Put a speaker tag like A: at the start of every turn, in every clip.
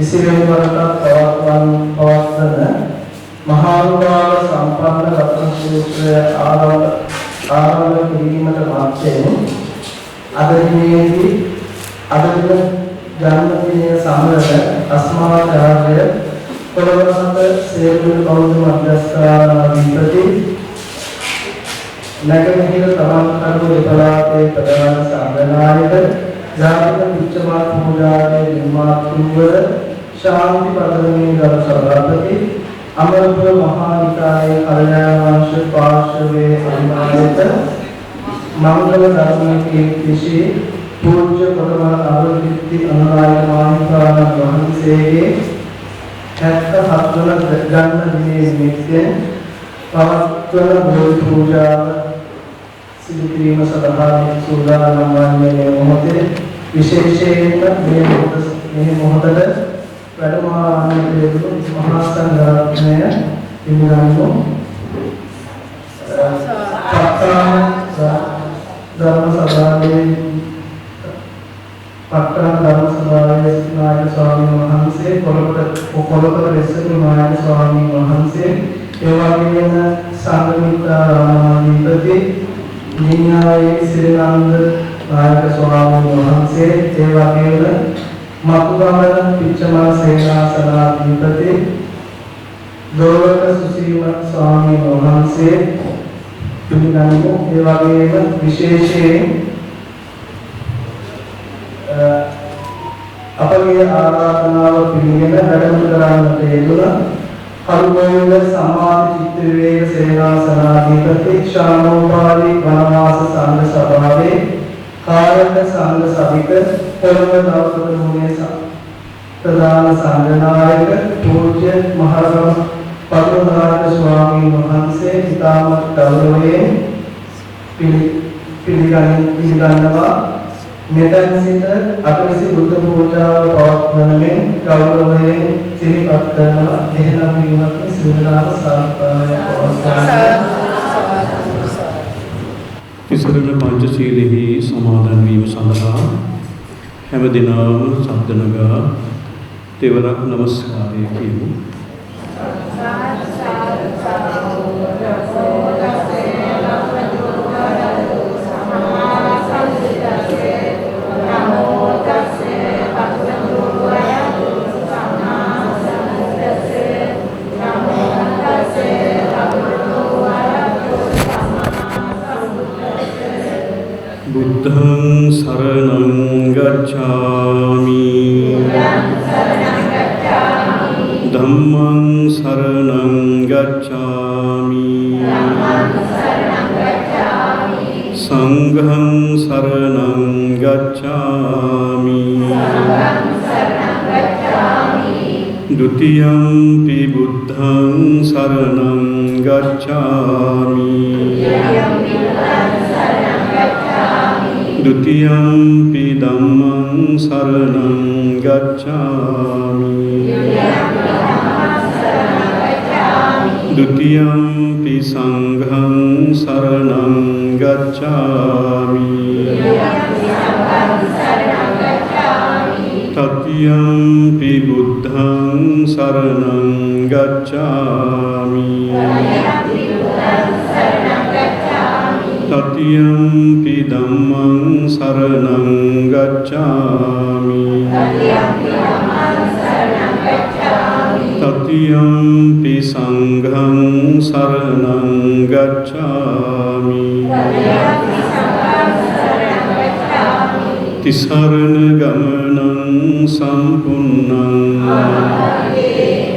A: ඉසිරෙවරට පවත්වන මහානුභාව සම්පන්න රත්න සූත්‍රය ආරම්භ කිරීමට මත්තෙන් අද දිනේදී අද දින ජන්මදිනය සමරන අස්මාචාර්ය කොළවනත සේවන බෞද්ධ මධ්‍යස්ථානාධිපති නැගමිහිර තමන්කරු දෙපළාතේ ප්‍රධාන සංඝනායක ජාතික උච්චමාත් පූජාවේ නිර්මාතෘවර ශාන්ති පදනමේ ගරු සභාපති අමරපුර මහා නිකායේ කල්යාණ වංශ පාර්ශවයේ අනුමානිත මංගල ධර්මයේ කීර්තිශී පූජ්‍ය කොළවන අරුවිත්ති අනුරාධ මහානිකාණන් වහන්සේගේ 77 වන ජන්ම දිනයේ නිමිත්තෙන් පවත්වන බෝධි පූජාව සිදු කිරීම සඳහා සූදානම් වන්නේ මොහොතේ විශේෂයෙන්ම මේ මොහොතට වැඩමවන්නේ මහා සංඝරත්නය ඉන්ද්‍රාණෝ ධර්ම සභාවේ පට්ටන ධර්ම සභාවේ නායක ස්වාමීන් වහන්සේ කොළඹ රෙස්සගේ නායක ස්වාමීන් වහන්සේ ඒ වගේම සංඝමිත්‍රාධිපති නිඤ්ඤායේ ශ්‍රීනන්ද නායක ස්වාමීන් වහන්සේ ඒ වගේම මතුගමන පිච්චමල් සේනාසනාධිපති දෝලක සුසීම ස්වාමීන් වහන්සේ පිළිගන්නු ඒ වගේම විශේෂයෙන් අපගේ ආරාධනාව පිළිගෙන වැඩම කරන්නට යෙදුණ කරුණෝයල සමාධි චිත්ත විවේක සේනාසනාධිපති ශානෝපාලි වනවාස සංඝ සභාවේ කාරක සංඝ සභික කොළඹ දවසක මුනේ ප්‍රධාන සංඝනායක පූජ්‍ය මහරගම පදුනායක ස්වාමීන් වහන්සේ ඉතාමත් ගෞරවයෙන් පිළිගන්නවා මෙතන සිට අටවිසි බුද්ධ පූජාව පවත්වන ගෞරවයෙන් සිහිපත් කරනවා එහෙනම් වීමත් සිවුරාම සාර්ථකව
B: ඉස්සරණ පංචශීලෙහි සමාදන් වීම සඳහා හැම දිනම සම්දනගා තෙවරක් නමස්කාරය කියමු. බුද්ධං සරණං ගච්ඡාමි ධම්මං සරණං ගච්ඡාමි සංඝං සරණං ගච්ඡාමි ဒုတိယံ පි බුද්ධං සරණං ගච්ඡාමි द्वितीयंपि धम्मं शरणं गच्छामि द्वितीयंपि संघं शरणं गच्छामि तृतीयंपि बुद्धं शरणं गच्छामि तृतीयंपि धम्मं शरणं गच्छामि तृतीयंपि संघं शरणं गच्छामि तिसरण गमनं सम्पूर्णं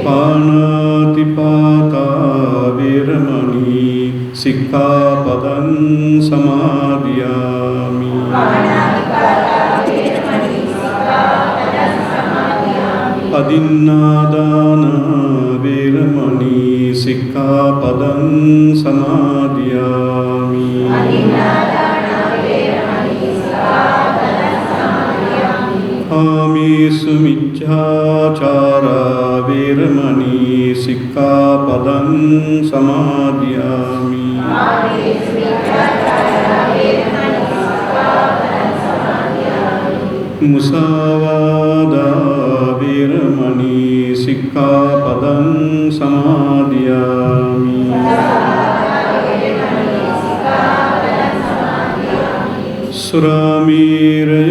B: पाणातिपाता विरमणि सिक्खापदं समादियामि अदिन्नादान विरमणि सिक्खापदं समादियामि आमीषु मिथ्याचारा विरमणि सिक्खापदं समादियामि मुसावादा विरमणि සික්ඛාපදං සමාදියාමි. සුරාමේරය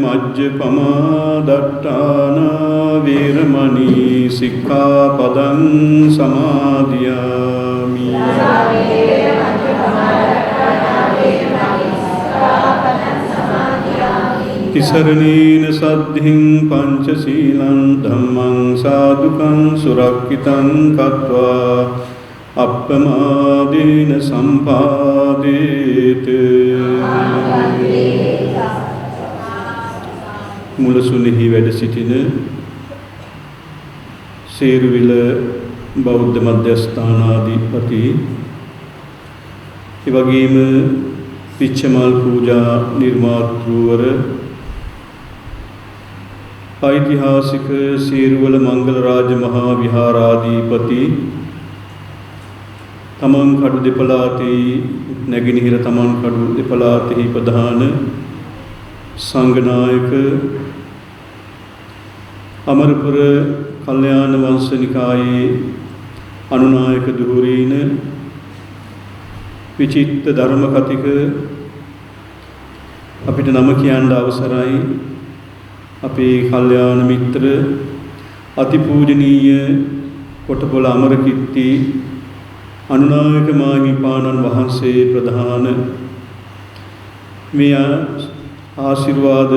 B: මජ්ජපමා දට්ඨානා වේරමණී සික්ඛාපදං සමාදියාමි. තිසරණේන සද්ධින් පංචශීලං ධම්මං සාදුකං සුරක්ඛිතං කତ୍වා අප්පමාදේන සම්පාදේත. මුලසුනෙහි වැඩ සිටින සේරුවිල බෞද්ධ මධ්‍යස්ථානාධිපති, එවැගේම පිච්චමල් පූජා නිර්මාතෘවර, ඓතිහාසික සේරුවල මංගල රාජ මහා විහාරාධිපති, තමන්කඩු දෙපළාතෙහි නැගෙනහිර තමන්කඩු දෙපළාතෙහි ප්‍රධාන සංඝනායක, අමරපුර කල්යාණ වංශනිකායේ අනුනායක දුහුරීන, විචිත්ත ධර්ම කතික, අපිට නම කියන්න අවසරයි අපේ කල්යාණ මිත්‍ර අතිපූජනීය කොටබොල අමරකිත්ති අනුනායක මාහිමිපාණන් වහන්සේ ප්‍රධාන මේ ආශිර්වාද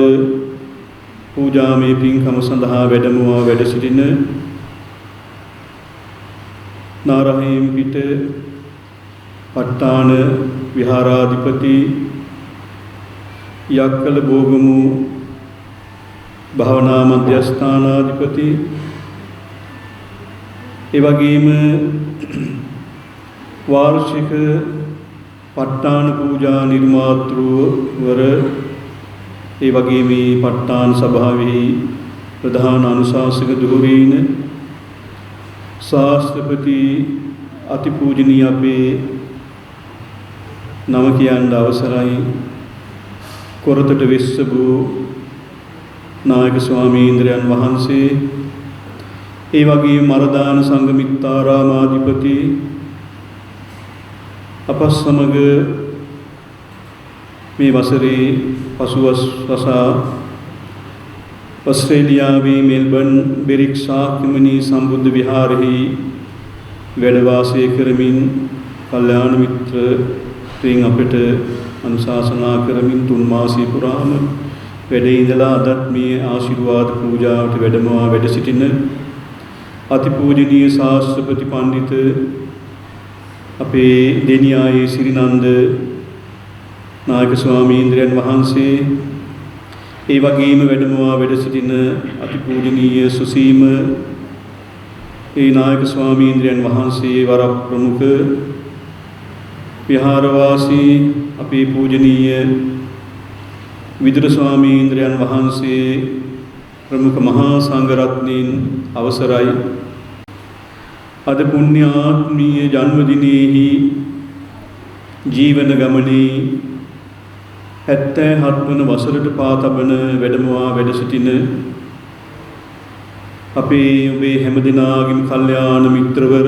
B: පූජාමය පින්කම සඳහා වැඩමවා වැඩ සිටින නාරහේම් පිට පට්ටාන විහාරාධිපති යක්කල බෝගමු භාවනා මධ්‍යස්ථානාධිපති, එවැගේම වාර්ෂික පට්ටාන පූජා නිර්මාතෘවර, ඒ වගේම පට්ටාන සභාවෙහි ප්‍රධාන අනුශාසක දුහුරීන, ශාස්ත්‍රපති අතිපූජනීය අපේ නම කියන්න අවසරයි කොරතට වෙස්සබු නායක ස්වාමීන්ද්‍රයන් වහන්සේ, ඒ වගේම මරදාන සංඝමිත්තාරාමාධිපති, අප සමග මේ වසරේ පසුවසා ඔස්ට්‍රේලියාවේ මෙල්බන් බෙරික් ශාක්‍යමුනි සම්බුද්ධ විහාරෙහි වැඩ වාසය කරමින් කල්යාණ මිත්‍රයන් අපට අනුශාසනා කරමින් 3 මාසය පුරාම වැඩ ඉඳලා අදත් මේ ආශිර්වාද පූජාවට වැඩමවා වැඩ සිටින අතිපූජනීය ශාස්ත්‍රපති පඬිත අපේ දෙනියායේ සිරිනන්ද නායක ස්වාමීන්ද්‍රයන් වහන්සේ, ඒ වගේම වැඩමවා වැඩ සිටින අතිපූජනීය සුසීම ඒ නායක ස්වාමීන්ද්‍රයන් වහන්සේ වර ප්‍රමුඛ විහාරවාසී අපේ පූජනීය විදුර ස්වාමීන්ද්‍රයන් වහන්සේ ප්‍රමුඛ මහා සංඝරත්නයන් අවසරයි. අද පුණ්‍යාත්මීය ජන්මදිනයේහි ජීවන ගමනේ 77 වන වසරට පා තබන වැඩමවා වැඩ සිටින අපේ ඔබේ හැමදෙනාගේම කල්යාණ මිත්‍රවර,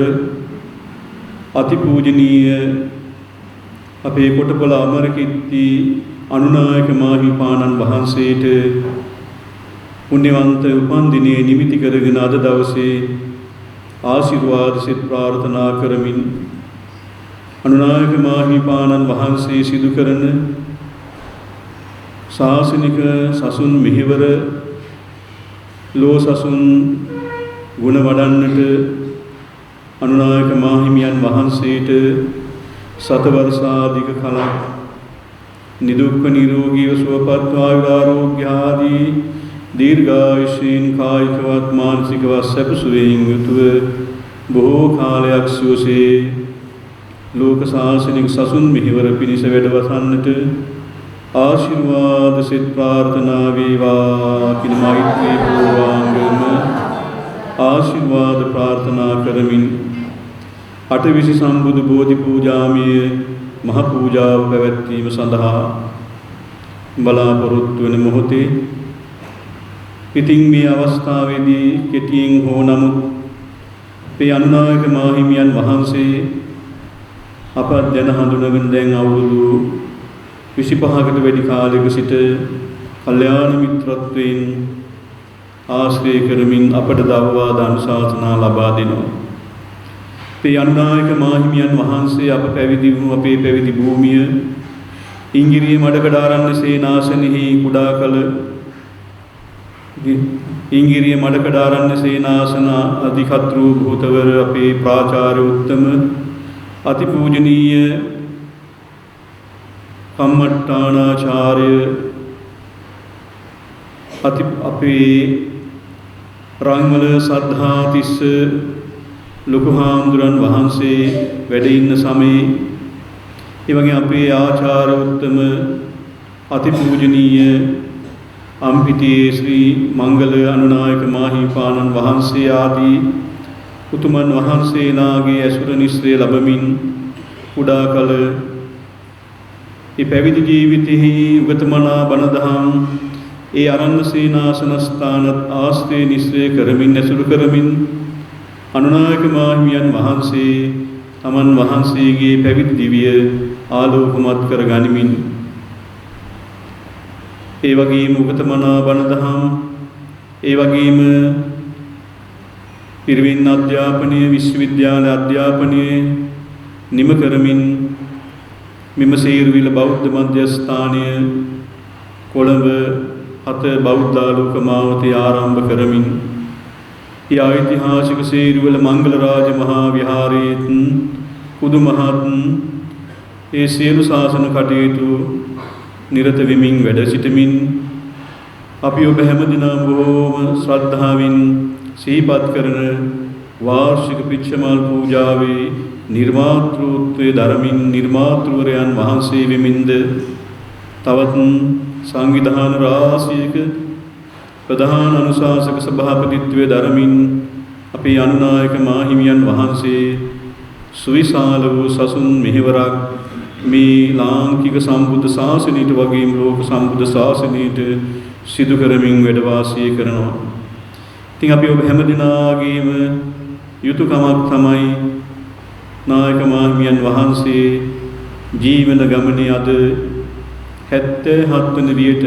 B: අතිපූජනීය අපේ කොටබල අමරකිත්ති අනුනායක මාහිමිපාණන් වහන්සේට පුණ්‍යවන්ත උපන්දිනයේ නිමිති කරගෙන අද දවසේ ආශිර්වාද සිත ප්‍රාර්ථනා කරමින් අනුනායක මාහිමිපාණන් වහන්සේ සිදු කරන ශාසනික සසුන් මෙහෙවර ලෝ සසුන් ගුණ වඩන්නට අනුනායක මාහිමියන් වහන්සේට සතවර්ෂාධික කලක් නිදුක්ඛ නිරෝගීව සුවපත් ආයුරාෝග්‍ය ආදී දීර්ඝායුෂයෙන් කායිකවත් මානසිකවත් සැපසුවයෙන් යුතුව බොහෝ කාලයක් සුවසේ ලෝක ශාසනික සසුන් මෙහෙවර පිණිස වැඩවසන්නට ආශිර්වාද සිත ප්‍රාර්ථනා වේවා කියන මෛත්‍රී පූර්වාංගම ආශිර්වාද ප්‍රාර්ථනා කරමින් අටවිසි සම්බුදු බෝධි පූජාමය මහ පූජාව පැවැත්වීම සඳහා බලාපොරොත්තු වන මොහොතේ ඉතින් මේ අවස්ථාවේදී කෙටියෙන් හෝ නමුත් අපේ අනුනායක මාහිමියන් වහන්සේ අප දැන හඳුනගෙන දැන් අවුරුදු 25කට වැඩි කාලයක සිට කල්යාණ මිත්‍රත්වයෙන් ආශ්‍රය කරමින් අපට දවවාද අනුශාසනා ලබා දෙනවා. අපේ අනුනායක මාහිමියන් වහන්සේ අප පැවිදි වුණු අපේ පැවිදි භූමිය ඉංගිරිය මඩකඩාරණ්‍ය සේනාසනෙහි කුඩා කල ඉංගිරිය මඩකඩාරණ්‍ය සේනාසන අධිකතෘ භූතවර අපේ ප්‍රාචාර්ය උත්තම අතිපූජනීය කම්මට්ටානාචාර්ය අපේ රංගවල සද්ධාතිස්ස ලොකු හාමුදුරන් වහන්සේ වැඩ ඉන්න සමයේ ඒ වගේ අපේ ආචාර්ය උත්තම අතිපූජනීය අම්පිටියේ ශ්‍රී මංගල අනුනායක මාහිමිපාණන් වහන්සේ ආදී උතුමන් වහන්සේලාගේ ඇසුර නිස්රේ ලැබමින් කුඩා කල ඒ පැවිදි ජීවිතෙහි උගතමනා බණ දහම් ඒ ආරණ්‍ය සේනාසන ස්ථානත් ආශ්‍රේ නිස්රේ කරමින් ඇසුරු කරමින් අනුනායක මාහිමියන් වහන්සේ තමන් වහන්සේගේ පැවිදි දිවිය ආලෝකමත් කර ගනිමින් ඒ වගේම උගතමනා බණ දහම් ඒ වගේම පිරිවෙන් අධ්‍යාපනය විශ්වවිද්‍යාල අධ්‍යාපනය නිම කරමින් මෙම සේරුවිල බෞද්ධ මධ්‍යස්ථානය කොළඹ හත බෞද්ධාලෝක මාවතේ ආරම්භ කරමින් ඒ ඓතිහාසික සේරුවල මංගල රාජ මහා විහාරයේත් පුදුමහත් ඒ සියලු ශාසන කටයුතු නිරත වෙමින් වැඩ සිටමින් අපි ඔබ හැමදිනම බොහෝම ශ්‍රද්ධාවෙන් සිහිපත් කරන වාර්ෂික පිච්චමල් පූජාවේ නිර්මාතෘත්වයේ ධර්මින් නිර්මාතෘවරයන් වහන්සේ වෙමින්ද තවත් සංවිධාන රාශියක ප්‍රධාන අනුශාසක සභාපතිත්වයේ ධර්මින් අපේ අනුනායක මාහිමියන් වහන්සේ සුවිශාල වූ සසුන් මෙහෙවරක් මේ ලාංකික සම්බුද්ධ ශාසනයට වගේම ලෝක සම්බුද්ධ ශාසනයට සිදු කරමින් වැඩ වාසය කරනවා. ඉතින් අපි ඔබ හැමදිනාගේම යුතුයකමක් තමයි නායක මාහිමියන් වහන්සේ ජීවන ගමනේ අද 77 වන වියට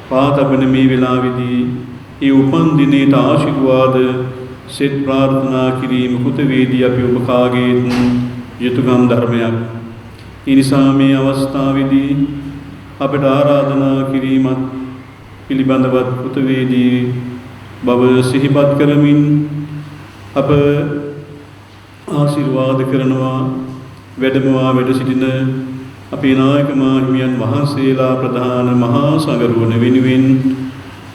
B: පාතබන මේ වෙලාවේදී ඒ උපන් දිනේට ආශිර්වාද සෙත් ප්‍රාර්ථනා කිරීම කුතවේදී අපි ඔබ කාගේ යුතුයකම් ධර්මයක්. ඒ නිසා මේ අවස්ථාවේදී අපට ආරාධනා කිරීමත් පිළිබඳවත් කුතවේදී බව සිහිපත් කරමින් අප ආශිර්වාද කරනවා වැඩමවා වැඩ සිටින අපේ නායක මාහිමියන් වහන්සේලා ප්‍රධාන මහා සංඝරුවන වෙනුවෙන්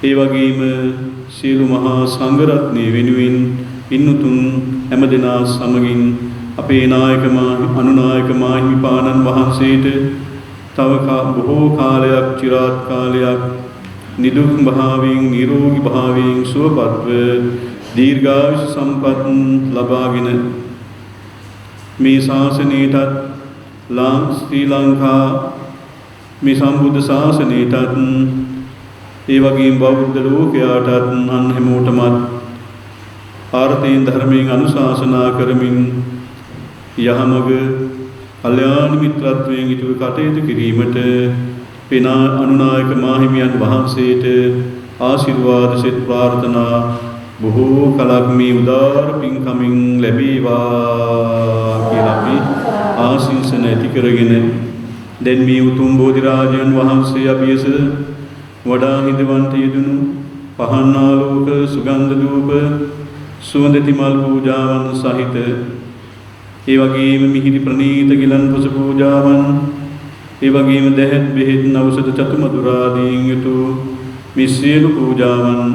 B: ඒ වගේම සියලු මහා සංඝරත්නය වෙනුවෙන් පින්තුන් හැමදෙනා සමගින් අපේ අනුනායක මාහිමිපාණන් වහන්සේට තව බොහෝ කාලයක් චිරාත් කාලයක් නිදුක් භාවයෙන් නිරෝගී භාවයෙන් සුවපත්ව දීර්ඝායුෂ සම්පත් ලබාගෙන මේ ශාසනයටත් ශ්‍රී ලංකා මේ සම්බුද්ධ ශාසනයටත් ඒ වගේම බෞද්ධ ලෝකයාටත් අන් හැමෝටමත් ආර්ථයෙන් ධර්මයෙන් අනුශාසනා කරමින් යහමඟ කල්යාණ මිත්‍රත්වයෙන් යුතුව කටයුතු කිරීමට පිනා අනුනායක මාහිමියන් වහන්සේට ආශිර්වාද සෙත් ප්‍රාර්ථනා බොහෝ කලක් මේ උදාර පින්කමින් ලැබේවා කියලා අපි ආශිංසන ඇති කරගෙන දැන් මේ උතුම් බෝධිරාජයන් වහන්සේ අභියස වඩා හිඳවන්ට යෙදුණු පහන් ආලෝක සුගන්ධ ධූප සුවඳති මල් පූජාවන් සහිත ඒ වගේම මිහිරි ප්‍රණීත ගිලන්පස පූජාවන් ඒ වගේම දැහැත් බෙහෙත් ඖෂධ චතුමදුරාදීන් යුතු මේ සියලු පූජාවන්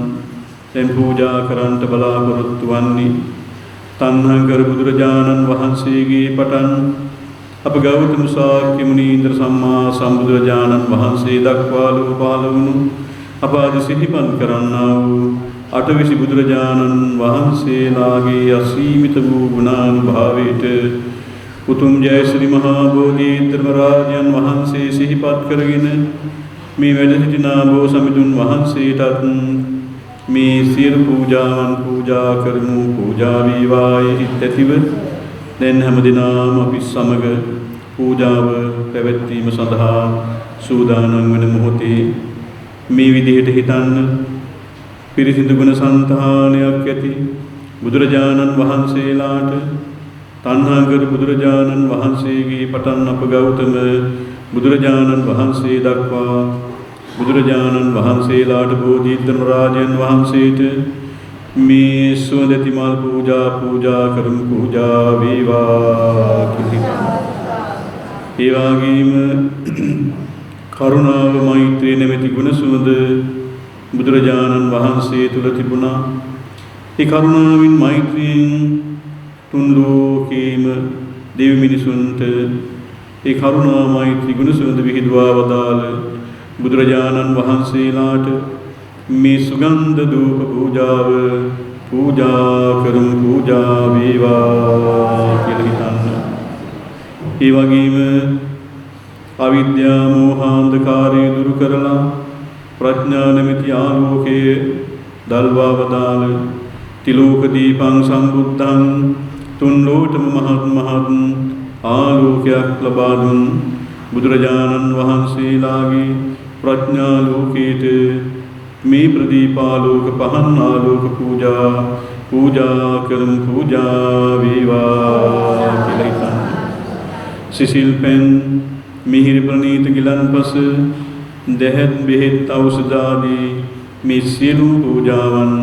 B: දැන් පූජා කරන්නට බලාපොරොත්තු වන්නේ තණ්හාකර බුදුරජාණන් වහන්සේගේ පටන් අප ගෞතම ශාක්‍ය මුනීන්ද්‍ර සම්මා සම්බුදුරජාණන් වහන්සේ දක්වා ලෝක පහළ වුණු අප අද සිහිපත් කරන්නා වූ අටවිසි බුදුරජාණන් වහන්සේලාගේ අසීමිත වූ ගුණානුභාවයට උතුම් ජයශ්‍රී මහා බෝධීත්‍රම රාජයන් වහන්සේ සිහිපත් කරගෙන මේ වැඩ සිටිනා බෝ සමිඳුන් වහන්සේටත් මේ සියලු පූජාවන් පූජා කරමු. පූජා වේවායි හිත ඇතිව දැන් හැමදිනම අපි සමග පූජාව පැවැත්වීම සඳහා සූදානම් වන මොහොතේ මේ විදිහට හිතන්න. පිරිසිදු ගුණ සංතානයක් ඇති බුදුරජාණන් වහන්සේලාට තණ්හාගර බුදුරජාණන් වහන්සේගේ පටන් අප ගෞතම බුදුරජාණන් වහන්සේ දක්වා බුදුරජාණන් වහන්සේලාට බෝධිධර්ම රාජයන් වහන්සේට මේ සුවඳැති මල් පූජා කරමු. පූජා වේවා කියලා. ඒ වගේම කරුණාව මෛත්‍රිය නැමැති ගුණ සුවඳ බුදුරජාණන් වහන්සේ තුල තිබුණා. ඒ කරුණාවෙන් මෛත්‍රියෙන් තුන් ලෝකේම දෙවි මිනිසුන්ට ඒ කරුණා මෛත්‍රී ගුණ සුවඳ විහිදුවා වදාළ බුදුරජාණන් වහන්සේලාට මේ සුගන්ධ ධූප පූජාව පූජා කරමු. පූජා වේවා කියලා හිතන්න. ඒ වගේම අවිද්‍යා මෝහාන්ධකාරය දුරු කරලා ප්‍රඥා නැමැති ආලෝකයේ දල්වා වදාළ තිලෝක දීපං සම්බුද්ධං තුන් ලෝකම මහත් ආලෝකයක් ලබා දුන් බුදුරජාණන් වහන්සේලාගේ ප්‍රඥා ලෝකයට මේ ප්‍රදීපාලෝක පහන් ආලෝක පූජා කරමු. පූජා වේවා කියලා හිතන්න. සිසිල් පෙන් මිහිරි ප්‍රණීත ගිලන්පස දෙහෙත් බෙහෙත් ඖෂධ ආදී මේ සියලු පූජාවන්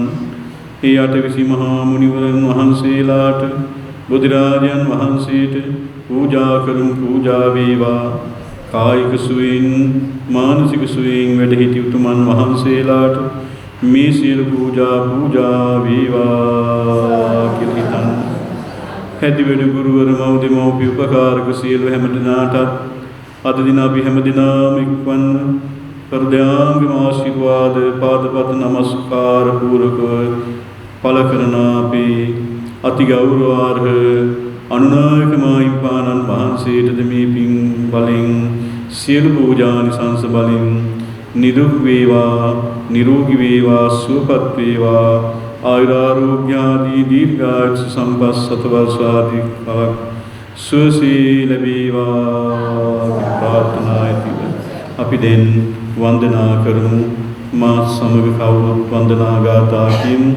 B: ඒ අටවිසි මහා මුනිවරයන් වහන්සේලාට බුදුරජාණන් වහන්සේට පූජා කරමු. පූජා වේවා. කායික සුවයෙන් මානසික සුවයෙන් වැඩ සිටි උතුමන් වහන්සේලාට මේ සියලු පූජා වේවා කියලා හිතන්න. හැදිවැඩ ගුරුවර මව්දෙමව්පිය උපකාරක සියලු හැමදෙනාටත් අද දින අපි හැමදෙනාම එක්වන්න හෘදයාංගම ආශිර්වාද පාදපත නමස්කාර පූර්වක පළ කරන අපේ අති ගෞරවාර්හ අනුනායක මාහිම්පාණන් වහන්සේටද මේ පින් බලෙන් සියලු පූජානිසංස බලෙන් නිදුක් වේවා නිරෝගී වේවා සුවපත් වේවා ආයුරාෝග්‍ය ආදී දීර්ඝායුෂ සම්පත් සත වර්ෂාදී කාලක් සුවසේ ලැබේවා ප්‍රාර්ථනා ඇතිව අපි දැන් වන්දනා කරමු. මා සමග කවුරුත් වන්දනා ගාථා කියමු.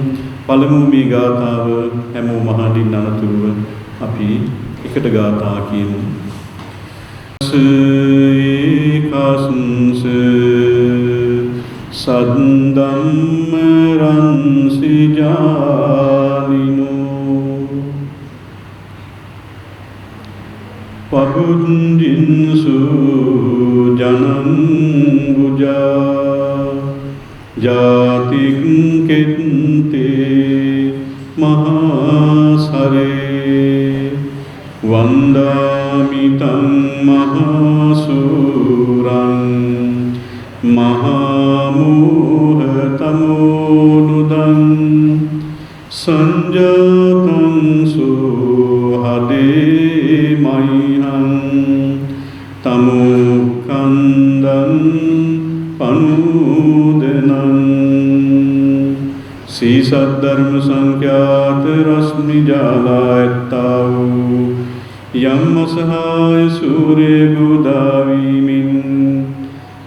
B: පළමු මේ ගාථාව හැමෝම අහන්න අනතුරුව අපි එකට ගාථා කියමු. ඒකස්ස සද්දම්ම රන්සි ජාලිනෝ පබුද්ධින්සු ජනං බුජා ජාතිං කෙත්තේ මහසරේ වන්දාමි තං මහසුරං මහමෝහතමෝනුදං සංජාතං සුහදේ මයිහං තමුක්ඛන්දං පනුදනං සීසද්ධර්ම සංඛ්‍යාත රශ්මි ජාලායත්තා වූ යම් අසහාය සූර්ය ගෝදාවිමින්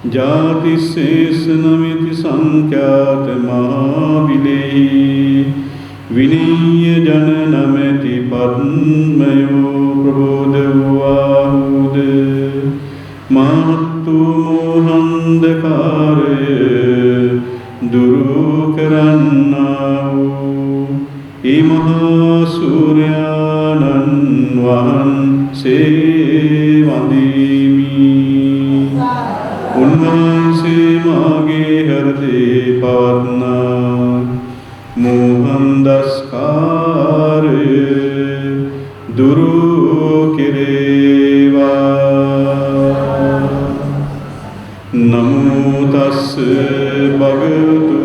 B: ජාතිශේෂ නමිති සංඛ්‍යාත මහාවිලෙහි විනීය ජන නමැති පද්මයෝ ප්‍රබෝධ වූවාහුද මහත්තු මෝහන්ධකාරය දුරු කරන්නා වූ ඒ මහා සූර්යානන් වහන්සේ වඳිමි. උන්වහන්සේ මාගේ හෘදේ පවත්නා මෝහන්ධස්කාරය දුරු කෙරේවා. නමෝ තස්ස භගවතු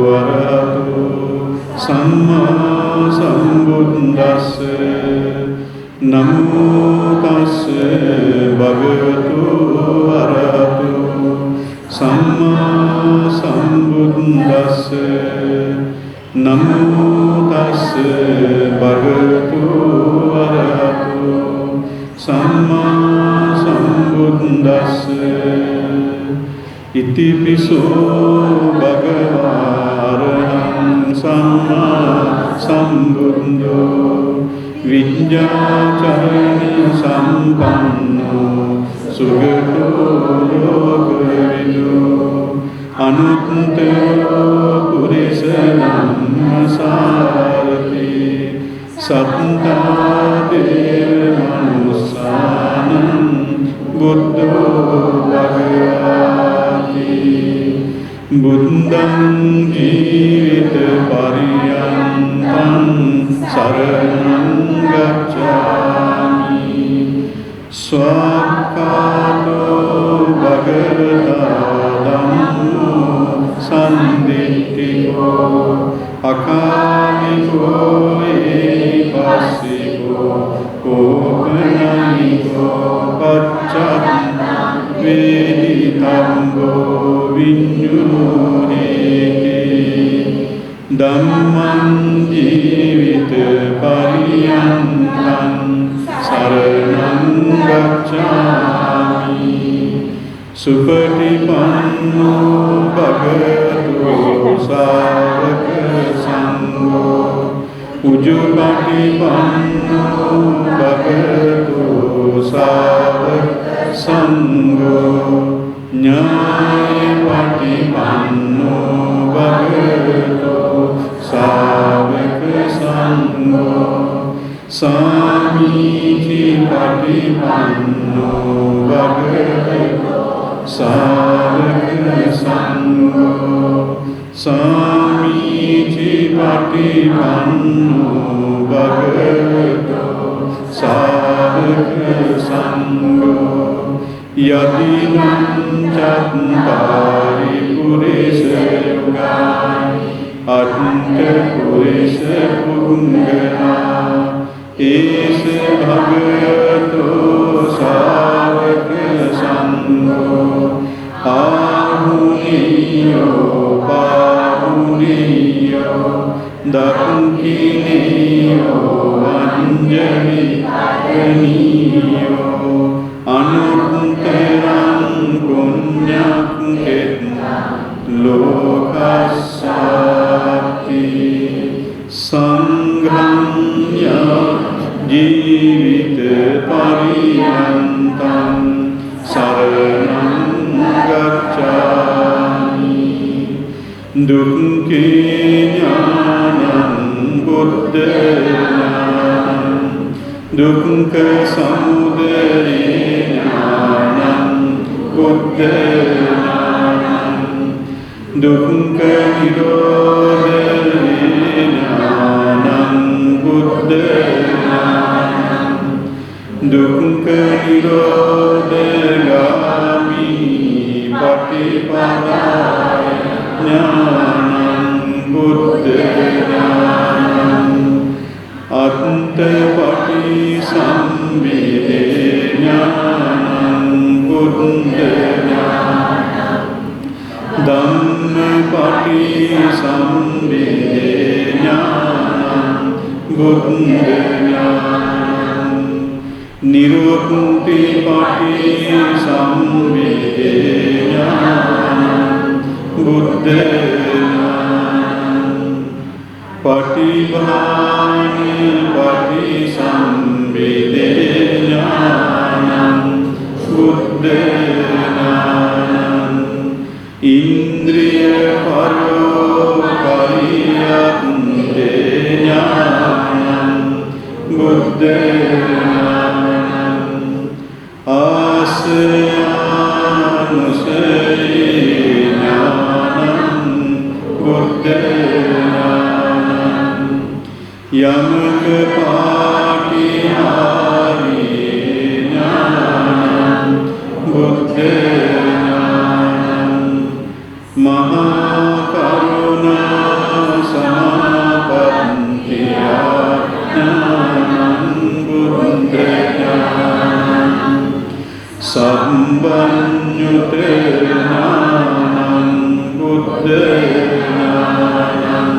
B: වරහතු සම්මා සම්බුද්දස්ස. නමෝ තස්ස භගවතු වරහතු සම්මා සම්බුද්දස්ස. නමෝ තස්ස භගවතු වරහතු සම්මා සම්බුද්දස්ස ඉතිපිසෝ භගවාරහං සම්මා සම්බුද්ධෝ විඤ්ඤාචරණ සම්පන්නෝ සුගතෝ ලෝකවිදෝ අනුත්තරෝ පුරිස ධම්මසාරති සත්තා දේව මනුස්සානං බුද්ධෝ භගවාති බුද්ධං ජීවිත පරියන්තං සරණං ගච්ඡාමි ස්වාක්ඛාතෝ භගවතා ධම්මෝ සම්දිට්ඨිකෝ අකාලිකෝ ඒකස්සිකෝ කෝපනයිකෝ පච්චත්තං වේදිතම්බෝ විඤ්ඤුනේති ධම්මං ජීවිත පරියන්තං සරණං ගච්ඡාමි සුපටිපන්නෝ භගවතු සාවක සංඝෝ උජුපටිපන්නෝ භගවතු සාවක සංඝෝ ඥායපටිපන්නෝ භගවතු සාවක සංඝෝ සාමීචි පටිපන්නෝ භගවතු සාවක සංඝෝ සාමීචි පටිපන්නෝ භගවතු සාවක සංඝෝ යදිනම් චත්තාරි පුරිස යුගානි අත්ථ පුරිස පුංගනා ඒස භගවතෝ සාවක සංඝෝ ආහුනීයෝ පාහුනීයෝ දක්ඛිනීයෝ අංජලි අගනීයෝ අනුත්තරං පුඤ්ඤක්ඛෙත් ලෝකස්සාති සංඝං ජීවිත පරියන්තං සරණං ගච්ඡාමි දුක්ඛේ ඥානං බුද්ධ ඥානං දුක්ඛ සමුදය ඥානං බුද්ධ ඥානං දුක්ඛ නිරෝධ ඥානං බුද්ධ ඥානං දුක්ඛ නිරෝධගාමි පටිපදාය ඥානං බුද්ධ ඥානං අත්තපටි සම්බිදේ ඥානං බුද්ධ ඥානං ධම්මපටි සම්බිදේ ඥානං බුද්ධ ඥානං නිරෝධපටි සම්බිදේ ඥානං බුද්ධ ඥානං පටිභානි පටිසම්භිදේ ඥානං බුද්ධ ඥානං ඉන්ද්‍රිය පරෝපරියත්තේ ඥානං බුද්ධ ඥානං ආසයානුසය ඥානං බුද්ධ ඥානං යමක පාටිහාරි ඥානං බුද්ධ ඥානං මහා කරුණා සමාපත්තිය ඥානං බුද්ධ ඥානං සම්බන්්‍යුත ඥානං බුද්ධ ඥානං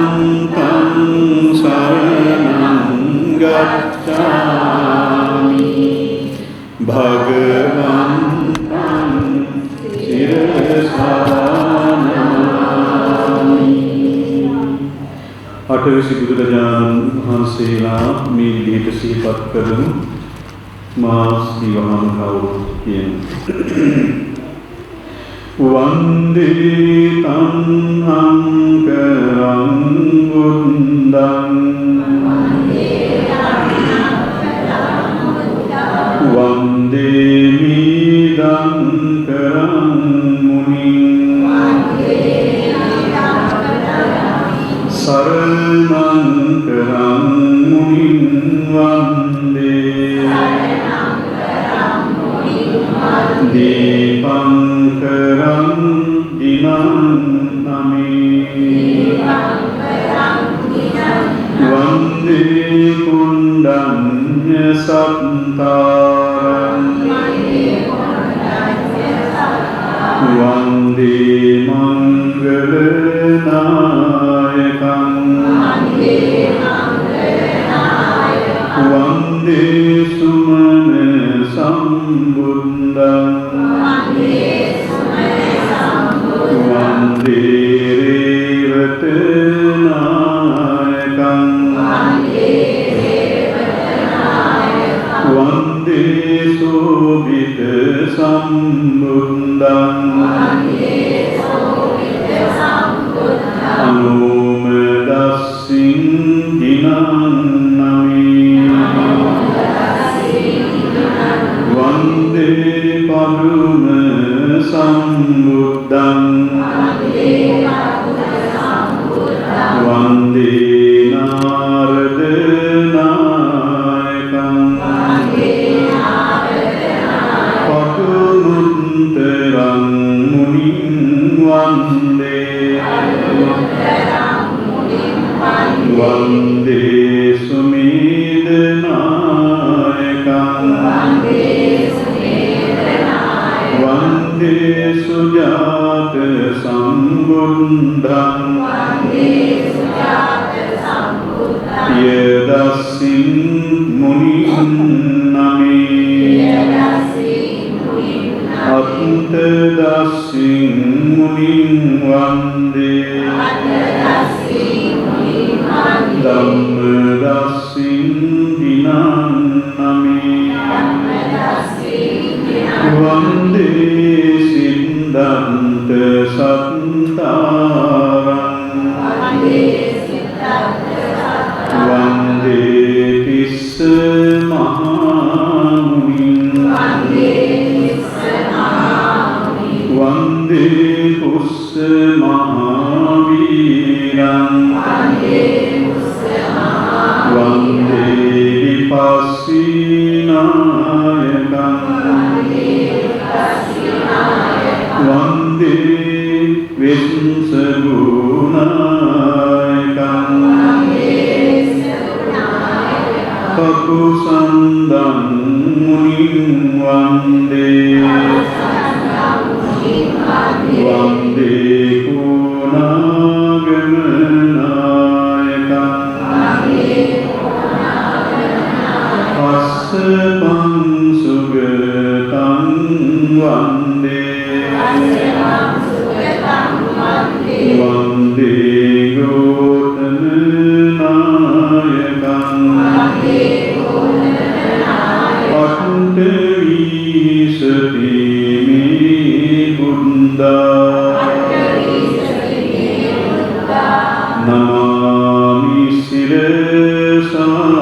B: Bhagavatam saranam ගච්ඡාමි භගවන්තං සිරසානාමි. අටවිසි බුදුරජාණන් වහන්සේලා මේ විදිහට සිහිපත් කරමු. මා සිවහන් කවුරුත් කියන වන්දේ තං අංකරං බුද්ධං වන්දේ මිදං කරං මුනිං සරණං කරං මුනිං වන්දේ දීපංකරං දිනන්නමි වන්දේ කුණ්ඩඤ්ඤ සත්තාරං වන්දේ මංගල නායකං වන්දේ සුමන සම්බුද්ධං වන්දේ රේවත නායකං වන්දේ සෝභිත සම්බුද්ධං අනුම දස්සින් දිනන්නමි වන්දේ පදුම සම්බුද්ධං වන්දේ නාරද නායකං පදුමුත්තරං මුනිං වන්දේ වන්දේ සුමේද නායකං වන්දේ සුජාත සම්බුද්ධං යදස්සින් මුනිං නමේ අත්තදස්සින් මුනිං වන්දේ ධම්මදස්සින් දිනන්නමි වන්දේ සිද්ධාන්ත සත්තාරං වන්දේ තිස්ස මහාමුනිං වන්දේ පුස්ස මහාවීරං වන්දේ විපස්සීනායකං වන්දේ විස්සගුණායකං කකුසන්දං මුනිං වන්දේ වන්දේ කුණාගමනායකං පස්සපං සුගතං වන්දේ වන්දේ ගෝතම නායකං අට්ඨවිසති මේ බුද්ධා නමාමි සිරසා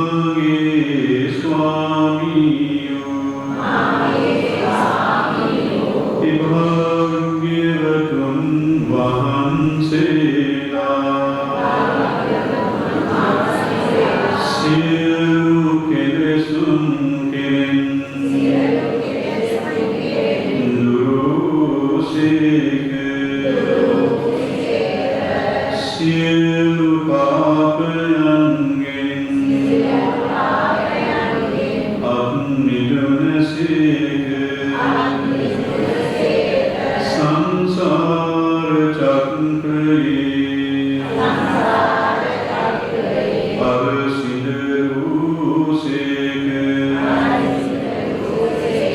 B: මාගේ ස්වාමියෝ භාග්‍යවතුන් වහන්සේලා සියලු කෙලෙසුන් කෙරෙන් නිදුනසේක සංසාර චක්‍රයේ පරසිඳ වූසේක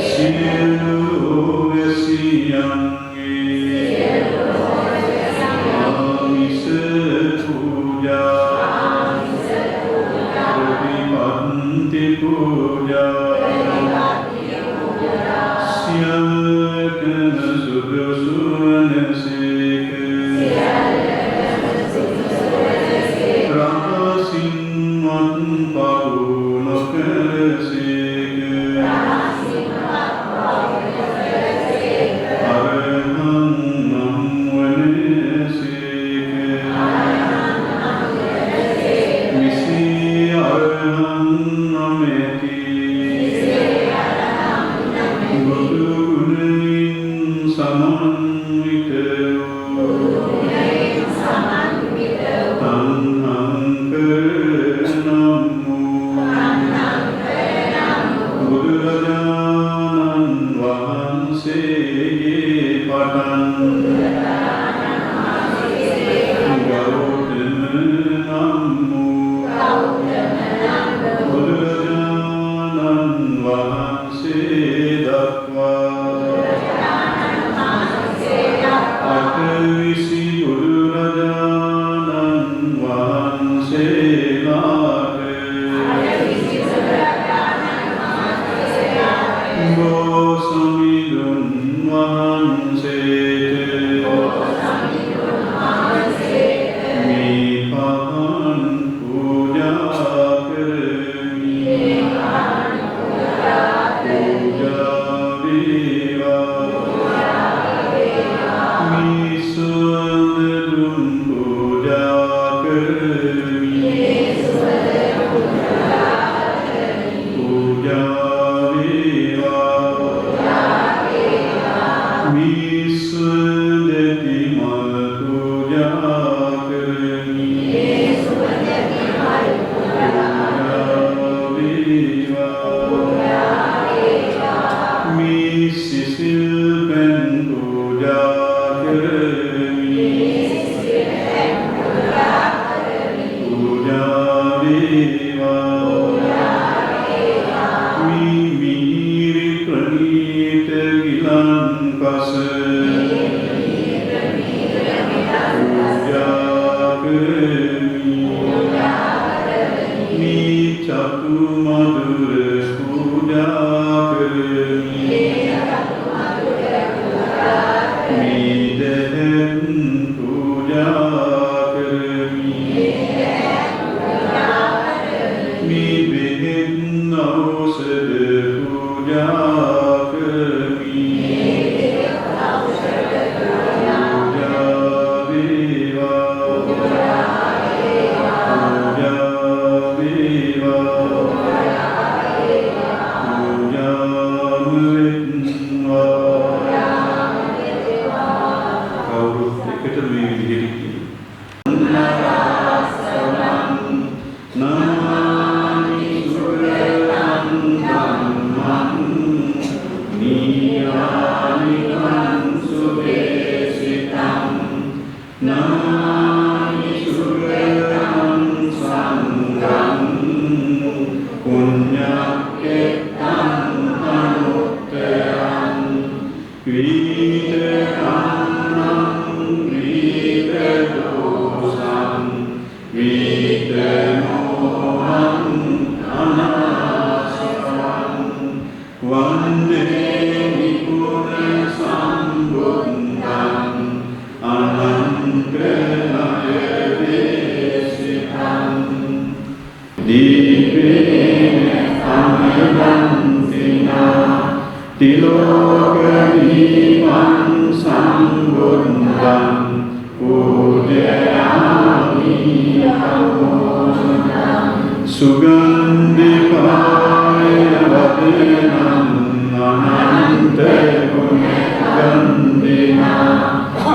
B: සියලු වැසියන්ගේ ආමිස පූජා ප්‍රතිපත්ති පූජා සියල්කන සුදුසු වනසේක රහසින්වත් පවු නොකරසේක අරහං නම් වනසේක විසී අරහං නමෙති බුදු ගුණයෙන් සමන්විත වූ බුදුරජාණන් වහන්සේගේ පටන් ගෞතම නම් වූ බුදුරජාණන් වහන්සේ දක්වා අටවිසි බුදුරජාණන් වහන්සේලාට ගෝසමිඳුන් වහන්සේට මේ පහන් පූජා කරමි පූජා වේවා මේ සුවඳ දුම් පූජා කරමි පූජා විසුද්ධි මල් පූජා කරමි මේ සිසිල් පෙන් පූජා කරමි පූජා වේවා මේ මිහිරි ප්‍රණීත ගිලන් පස පූජා කරමි මේ චතු මధుර පූජා කරමි මේ දෙහෙන් පූජා කරමි මේ බෙහෙත් ඖෂධ පූජා කරමි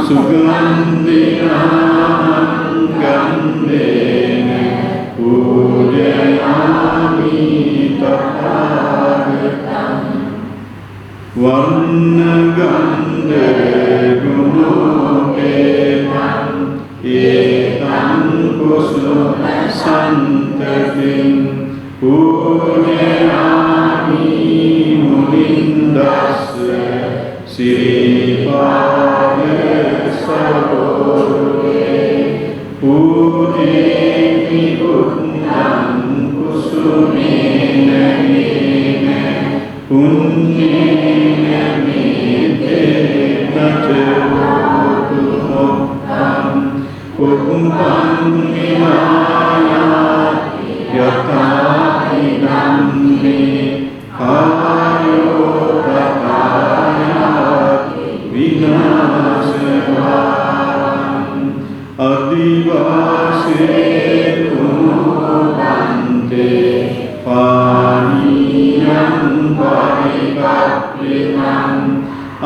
B: Sugandina gandene पूजयामि तथागतं वर्णगन्धगुणोपेतं एतं कुसुमसन्ततिं पूजयामि मुनिन्दस्य श्रीपादसरोरुहे पूजयामि बुद्धं कुसुमेन येन पुण्येन मेतेन च होतु मुक्तं पुष्पं विनायाति यथा इदं मे कायो तथा याति विनाशवान् अधिवासेतु भवन्ते पानीयं परिकल्पितम्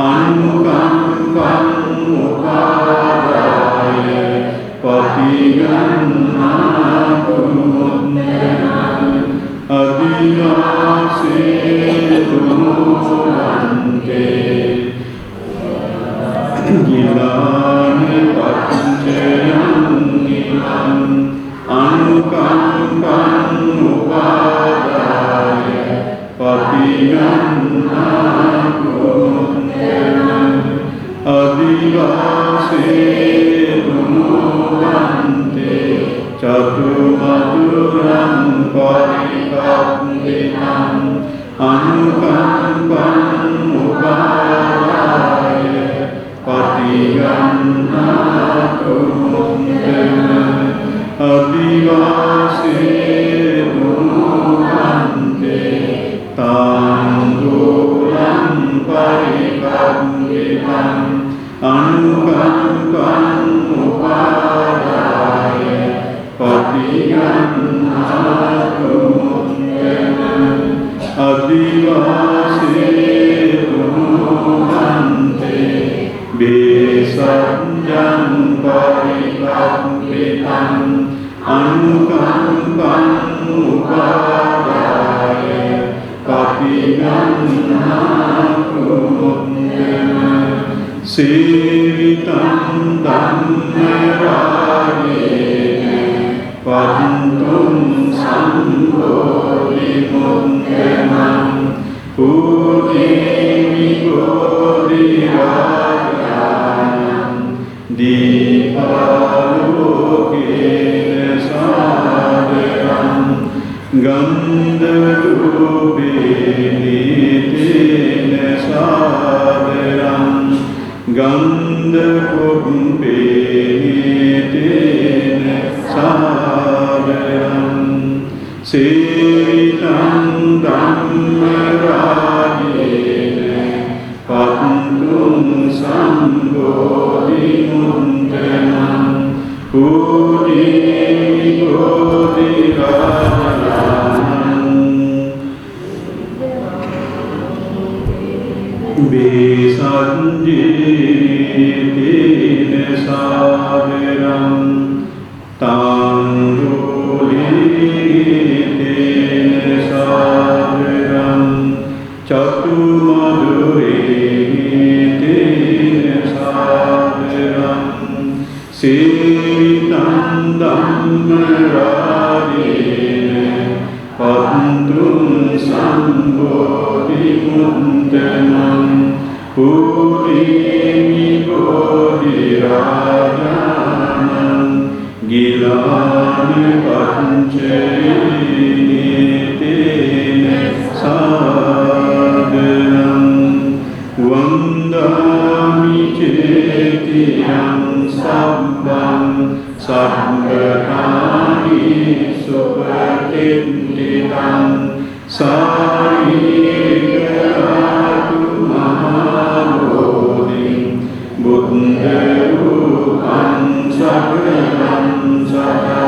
B: अनुकम्पम् उपादाय पतिगन्नातु मुद्दनम् अधिवासेतु भवन्ते गिलानि पञ्चयन्निमम् अनुकम्पम् उपादाय पतिगन्नातु मुद्दनम् अधिवासेतु भवन्ते चतुमधुरं परिकल्पितम् अनुकम्पम् उपादाय पतिगन्नातु मुद्दनम् अधिवासेतु भवन्ते ताम्बूलं परिकल्पितम् अनुकम्पम् उपादाय पतिगन्नातु मुद्दनम् अधिवासेतु भवन्ते भेषजं परिकल्पितम् अनुकम्पम् उपादाय पतिगन्नातु मुद्दनम् सेवितं धम्मराजेन पन्तुं सम्बोधिमुद्दनम् पूजयामि बोधिराजानं दीपालोकेन सादरं गन्धरूपेण तेन सादरं गन्धपुष्पेण तेन सादरं सेवितं धम्मराजेन पन्तुं सम्बोधिमुद्दनम् पूजयामि बोधिराजानं भेषजेन सादरं ताम्बूलेन सादरं चतुमधुरेण सादरं सेवितं धम्मराजेन पन्तुं सम्बोधिमुद्दनम् पूजयामि बोधिराजानं गिलानि पञ्चयन्नि तेन सादरं वन्दामि चेतियं सब्बं सर्वकानि सुप्रतिष्ठितं सायिकरातु महाबोधिं बुद्धरूपं सकलं सदा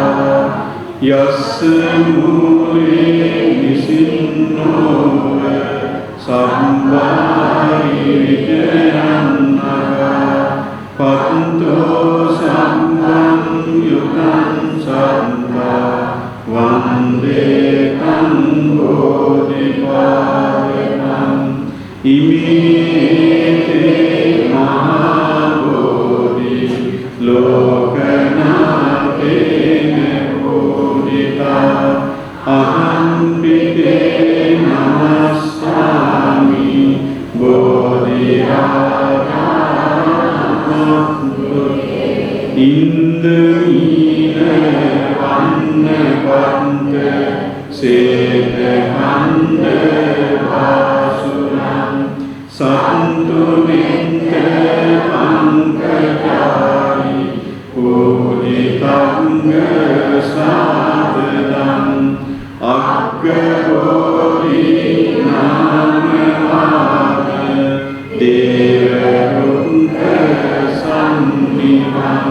B: यस्य मूले निसिन्नो सम्भारि विजयन्नगा पन्तो सम्भं युगं सन्दा वन्दे ඉමේතේ මහා බෝධි ලෝකනාථේන බෝධිතා අහම්පිතේ නමස්සාමි බෝධිරාජා ඉන්දමීන වන්නපන්ත සේතකන්ද වාසුනං සන්තුනින්ද පංකජාරි පූජිතංග සාදනං අග්ගබෝධි නාමවාද දේවරුක්ඛ සම්නිවං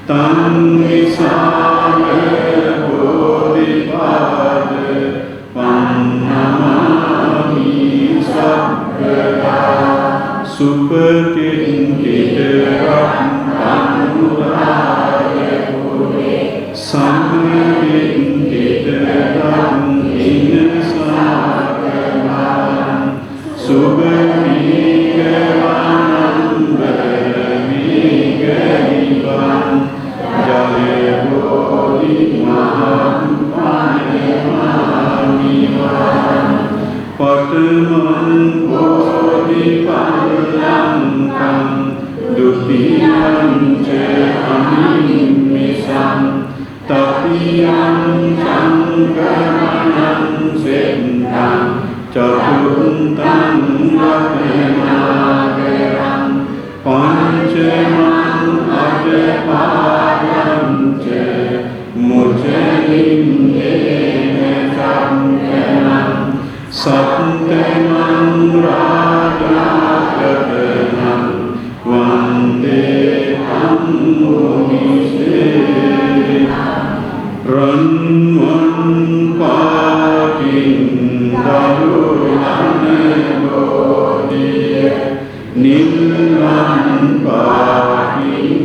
B: තං විසාල බෝධිපාද පන්නමාමි සබ්බදා සුපතින්දිත රත්නං සම්මිතින්දිත රත්නින සාගමං සුභමීගානන්දමීගනිවං ජය බෝධි මහාපණිමාමිවං පඨමං බෝධි පල්ලංකං ဒုတိယံ ච අනිම්මිසං තතියං සංකරණං සෙන්තං චතුන්තං වතනාගරං පංචමං අජපාරං ච මුචලින්දේන සංකනං සත්තමං රාජාකරණං වන්දේ අම්මුනිසේ රන්වන් පාටින් දරුණන බෝධිය නිල්වන් පාටින්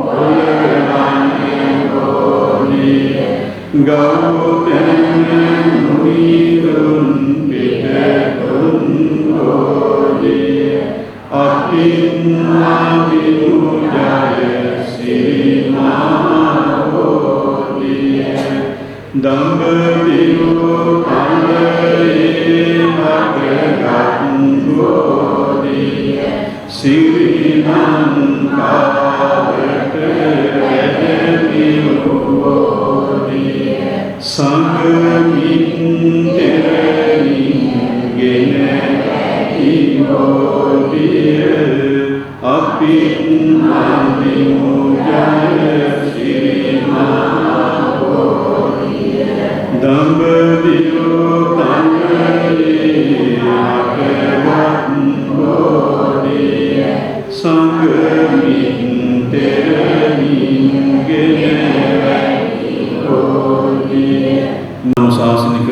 B: ඔයවන බෝධිය ගෞතම මුනිවරුන් පිටතුන් බෝධිය අතිමාවිමුජය සිරිමා බෝධිය දඹදිවෝ කලයේ මගගත් බෝධිය සිරිලංකාවට වැඩමියු බෝධිය සංගමින් තෙරණින් ගෙන ඇති බෝධිය අතිමාවිමුජය සිරිමා දඹදිවෝ කලයේ මගගත් බෝධිය සංගමින් තෙරණින් ගෙන ඇති බෝධිය ශාසනික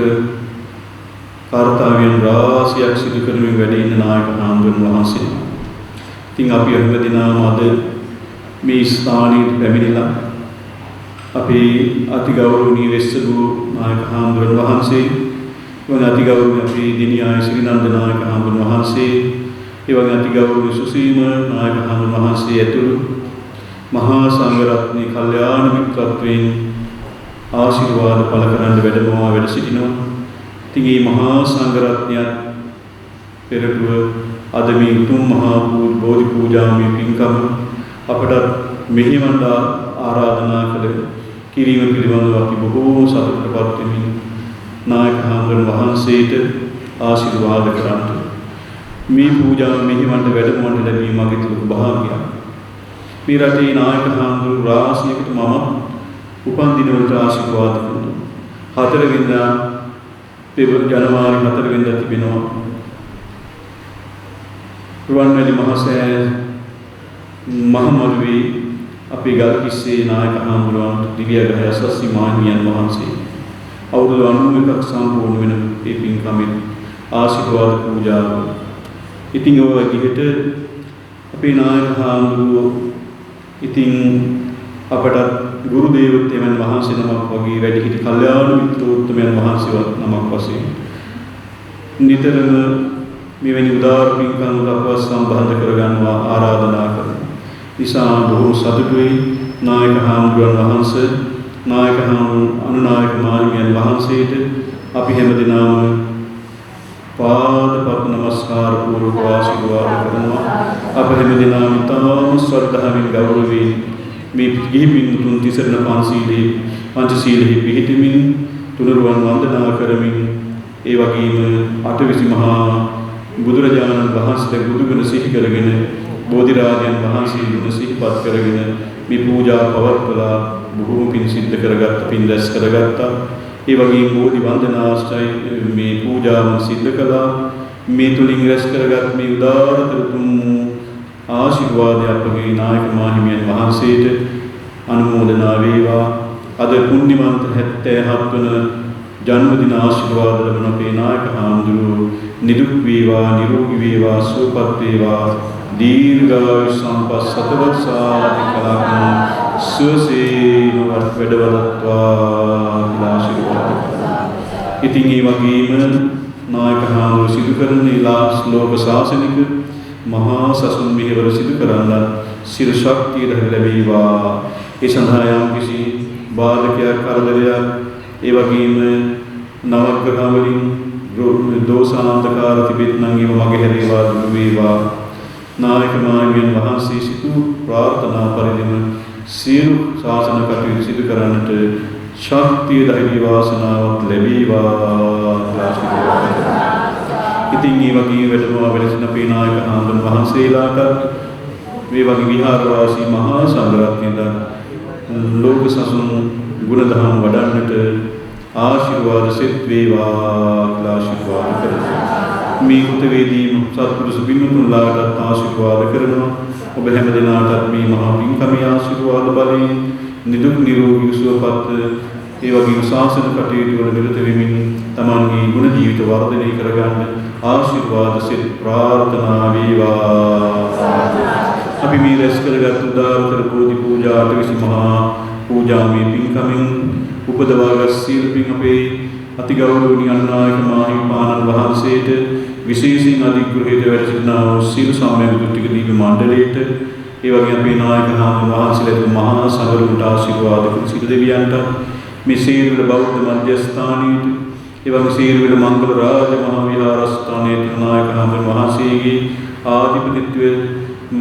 B: කාර්යයන් රාශියක් සිදු කරමින් වැඩ ඉන්න නායක හාමුදුරුවෝ වහන්සේ. ඉතින් අපි හැමදෙනාම අද මේ ස්ථානයේ පැමිණිලා අපේ අතිගෞරවනීය වෙස්සගු නායක හාමුදුරුවෝ වහන්සේ, වගේ අතිගෞරවනීය අපේ දිනියාය ශ්‍රීනන්ද නායක හාමුදුරුවෝ වහන්සේ, ඒ වගේ අතිගෞරවනීය සුසීම නායක හාමුදුරුවෝ වහන්සේ ඇතුළු මහා සංඝරත්නයේ කල්යාණ මිත්‍රත්වයෙන් ආශිර්වාද පළ කරන්න වැඩමවා වැඩ සිටිනවා. ඉතින් මේ මහා සංඝරත්නයත් පෙරටුව අද මේ උතුම් මහා බෝධි පූජාමය පින්කම අපට මෙහෙවන්න ආරාධනා කළ කිරීම පිළිබඳව අපි බොහෝ සතුටටපත් වෙමින් නායක හාමුදුරුවෝ වහන්සේට ආශිර්වාද කරන්ට මේ පූජාව මෙහෙවන්න වැඩමවන්න ලැබීම මගේ ලොකු භාග්‍යයක්. මේ රටේ නායක හාමුදුරුවෝ රාශියකට මම උපන් දිනවලට ආශිර්වාද කරනවා. 4 වෙනිදා ජනවාරි 4 වෙනිදා තිබෙනවා රුවන්වැලි මහසෑය මහමරුවේ අපේ ගල්කිස්සේ නායක හාමුදුරුවන්ට දිව්‍යග්‍රහය සස්සි මාහිමියන් වහන්සේ අවුරුදු 91ක් සම්පූර්ණ වෙන මේ පින්කමෙන් ආශිර්වාද පූජාව. ඉතින් ඔය විදිහට අපේ නායක හාමුදුරුවෝ ඉතින් අපට ගුරු දේවෝත්තමයන් වහන්සේ නමක් වගේ වැඩිහිටි කල්යාණ මිත්‍රෝත්තමයන් වහන්සේවත් නමක් වශයෙන් නිතරම මෙවැනි උදාර පින්කම් අපවත් සම්බන්ධ කරගන්නවා ආරාධනා කරනවා. නිසා බොහෝ සතුටුයි නායක හාමුදුරන් වහන්සේ නායක අනුනායක මාහිමියන් වහන්සේට අපි හැමදෙනාම පාදපත් නමස්කාර පූර්වක ආශිර්වාද කරනවා. අප හැමදෙනාම තමාම ශ්‍රද්ධාවෙන් ගෞරවයෙන් මේ ගිහි පින්තුන් තිසරණ පංචශීලයේ පිහිටමින් තුනුරුවන් වන්දනා කරමින් ඒ වගේම අටවිසි මහා බුදුරජාණන් වහන්සේ බුදුගුණ සිහි කරගෙන බෝධිරාජයන් වහන්සේ ගුණ සිහිපත් කරගෙන මේ පූජා පවත්වලා බොහෝ පින් සිද්ධ කරගත්ත පින් රැස් කරගත්තා. ඒ වගේම බෝධි වන්දනාශ්‍රය මේ පූජාවන් සිද්ධ කළා. මේ තුලින් රැස් කරගත් මේ උදාාරතර තුන් ආශිර්වාදය අපගේ නායක මාහිමියන් වහන්සේට අනුමෝදනා වේවා. අද පුණ්‍යවන්ත 77 වන ජන්මදින ආශිර්වාද ලැබෙන අපේ නායක හාමුදුරුවෝ නිදුක් වේවා නිරෝගී වේවා සුවපත් වේවා දීර්ඝායු සම්පත් සතවත් සාධිකලක් සුවසේ වැඩවලත්වා ආශිර්වාද. ඉතින් ඒ වගේම නායක හාමුදුරුවෝ සිදු කරන ශ්ලෝක ශාසනික මහා සසුන් මෙහෙවර සිදු කරන්න සිර ශක්තිය ලැබේවා. ඒ සඳහා යම් කිසි බාධකයක් කරදරයක් ඒ වගේම නවග්‍රහ වලින් දෝෂාන්තකාර තිබෙත් නම් ඒව මගහැරේවා දුරු වේවා. නායක මාහිමියන් වහන්සේ සිටු ප්‍රාර්ථනා පරිදිම සියලු ශාසන කටයුතු සිදු කරන්නට ශක්තිය ධෛර්ය වාසනාවක් ලැබේවා. ඉතින් මේ වගේ වැඩමවා වැඩසින අපේ නායක හාමුදුරුවන් වහන්සේලාට මේ වගේ විහාරවාසී මහා සංඝරත්නයද ලෝක සසුන් ගුණධම් වඩන්නට ආශිර්වාද සෙත් වේවා කියලා ආශිර්වාද කරනවා. මේ කෘතවේදී සත්පුරුෂ පින්තුන්ලාට ආශිර්වාද කරනවා. ඔබ හැම දිනාටත් මේ මහා පින්කමේ ආශිර්වාද බලයෙන් නිදුක් නිරෝගී සුවපත් ඒ වගේම ශාසන කටයුතු වල නිරත වෙමින් තමන්ගේ ගුණ ජීවිත වර්ධනය කරගන්න ආශිර්වාද සෙත් ප්‍රාර්ථනා වේවා. අපි මේ රැස් කරගත් උදාාරතර බෝධි පූජා අටවිසි මහා පූජාමය පින්කමින් උපදවාගත් සියලු පින් අපේ අතිගෞරවනීය අනුනායක මාහිමිපාණන් වහන්සේට විශේෂයෙන් අධිග්‍රහයට වැඩ සිටිනා වූ සියලු සම්මානිත දීප මණ්ඩලයට ඒ වගේම අපේ නායක වහන්සේලාට මහා සංඝරුන්ට ආශිර්වාද කරන සියලු දෙවියන්ට මේ සීරුවල බෞද්ධ මධ්‍යස්ථානයේ ඒ වගේම සීරුවල මංගල රාජ මහා විහාරස්ථානයේ නායක වහන්සේගේ ආධිපතිත්වයේ